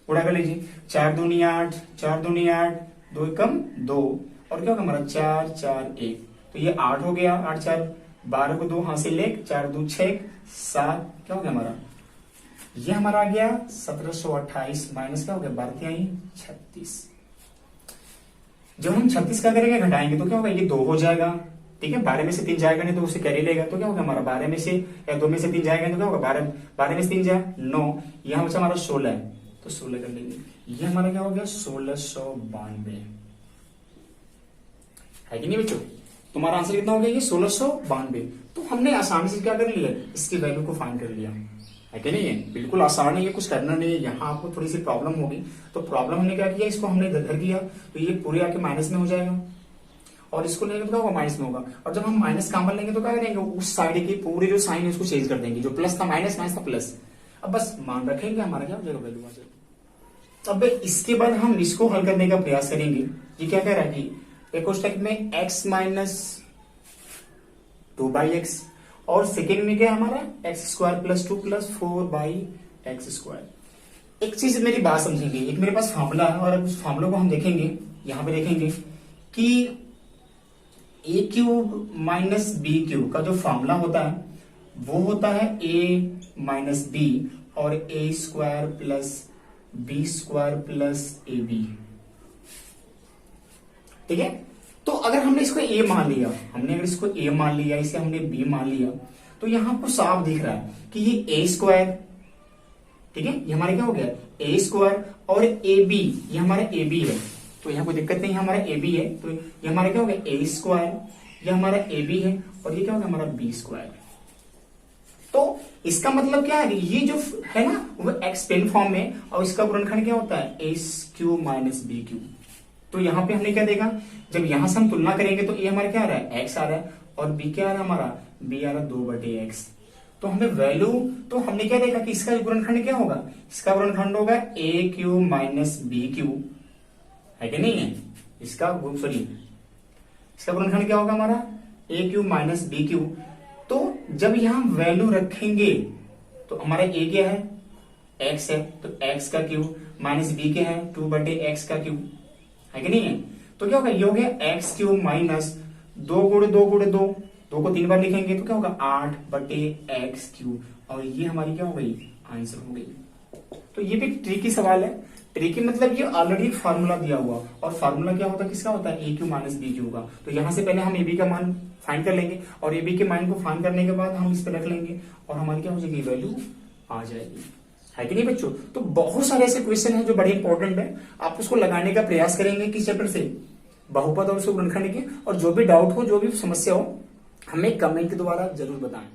गुणा कर लीजिए, 4 दूनी 8, 4 दूनी 8, 2 एकम 2, और क्या होगा हमारा 4 4 1, तो ये 8 हो गया, 8 4 12 को 2 हाथ से ले, 4 2 6 7, क्या हो गया हमारा, ये हमारा आ गया 1728 माइनस क्या हो गया 12 36। जब हम 36 का करेंगे घटाएंगे तो क्या होगा, ये 2 हो जाएगा, ठीक है, 12 में से 3 जाएगा नहीं तो उसे कैरी लेगा, तो क्या होगा हमारा 12 में से या 2 में से 3 जाएगा तो क्या होगा 12 में से 3 जाए 9, यहाँ बचा हमारा 16 है, तो 16 कर लेंगे, ये हमारा क्या हो गया 1692 है कि नहीं बच्चों। तुम्हारा आंसर कितना हो गया, ये 1692। तो हमने आसानी से क्या कर लिया, इसकी वैल्यू को फाइंड कर लिया, है कि नहीं है, बिल्कुल आसान है, ये कुछ करना नहीं है। यहाँ आपको थोड़ी सी प्रॉब्लम होगी, तो प्रॉब्लम हमने क्या किया, इसको हमने इधर किया तो ये पूरे आके माइनस में हो जाएगा, और इसको लेंगे तो क्या होगा माइनस में होगा, और जब हम माइनस कॉमन लेंगे तो क्या करेंगे, उस साइड के पूरे जो साइन है उसको चेंज कर देंगे, जो प्लस था माइनस, माइनस था प्लस। अब बस मान रखेंगे, हमारा क्या हो जाएगा वैल्यू आ जाएगा। अब इसके बाद हम इसको हल करने का प्रयास करेंगे। ये क्या कह रहा है कि एक कोष्टक में x माइनस 2/x, और सेकेंड में क्या हमारा x² प्लस 2 प्लस 4/x²। एक चीज मेरी बात समझेंगे, एक मेरे पास फार्मूला है और उस फार्मूला को हम देखेंगे, यहां पे देखेंगे कि a cube minus B cube का जो फार्मूला होता है वो होता है a माइनस बी और a² plus b² plus ab, ठीक है। तो अगर हमने इसको a मान लिया, अगर इसको a मान लिया, इसे हमने b मान लिया, तो यहां आपको साफ दिख रहा है कि ये a², ठीक है, ये हमारे क्या हो गया a² और ab, ये हमारा ab है, तो यहाँ कोई दिक्कत नहीं, हमारा ab है, तो ये हमारा क्या हो गया a², ये हमारा ab है, और ये क्या हो गया हमारा b²। तो इसका मतलब क्या है, ये जो है ना वो एक्सपेंड फॉर्म में, और इसका गुणनखंड क्या होता है a³ माइनस b³। तो यहाँ पे हमने क्या देखा, जब यहां से हम तुलना करेंगे तो a हमारा क्या आ रहा है x आ रहा है, और b क्या आ रहा है हमारा b आ रहा है 2/x। तो हमें वैल्यू, तो हमने क्या देखा कि इसका गुणनखंड क्या होगा, इसका गुणनखंड होगा ए क्यू माइनस बी क्यू, है कि नहीं है, इसका गुणनखंड क्या होगा हमारा ए क्यू माइनस बी क्यू। तो जब यहां वैल्यू रखेंगे तो हमारा ए क्या है, एक्स है, तो एक्स का क्यूब माइनस बी क्या है, 2/x का क्यूब, है कि नहीं है। तो क्या होगा, ये हो गया एक्स क्यूब माइनस 2 को 3 बार लिखेंगे तो क्या होगा 8/x क्यूब, और ये हमारी क्या हो गई, आंसर हो गई। तो ये भी ट्रिकी सवाल है। ट्रिकी मतलब ये ऑलरेडी फार्मूला दिया हुआ, और फार्मूला क्या होता है, किसका होता है, ए क्यू माइनस बी क्यू का। तो यहां से पहले हम ए बी का मान फाइंड कर लेंगे, और ए बी के मान को फाइंड करने के बाद हम इस पे रख लेंगे, और हमारी क्या हो जाएगी, वैल्यू आ जाएगी, है कि नहीं बच्चों। तो बहुत सारे ऐसे क्वेश्चन हैं जो बड़े इंपॉर्टेंट है, आप उसको लगाने का प्रयास करेंगे किस चैप्टर से, बहुपद और उसके गुणनखंड के। और जो भी डाउट हो, जो भी समस्या हो, हमें कमेंट के द्वारा जरूर बताएं।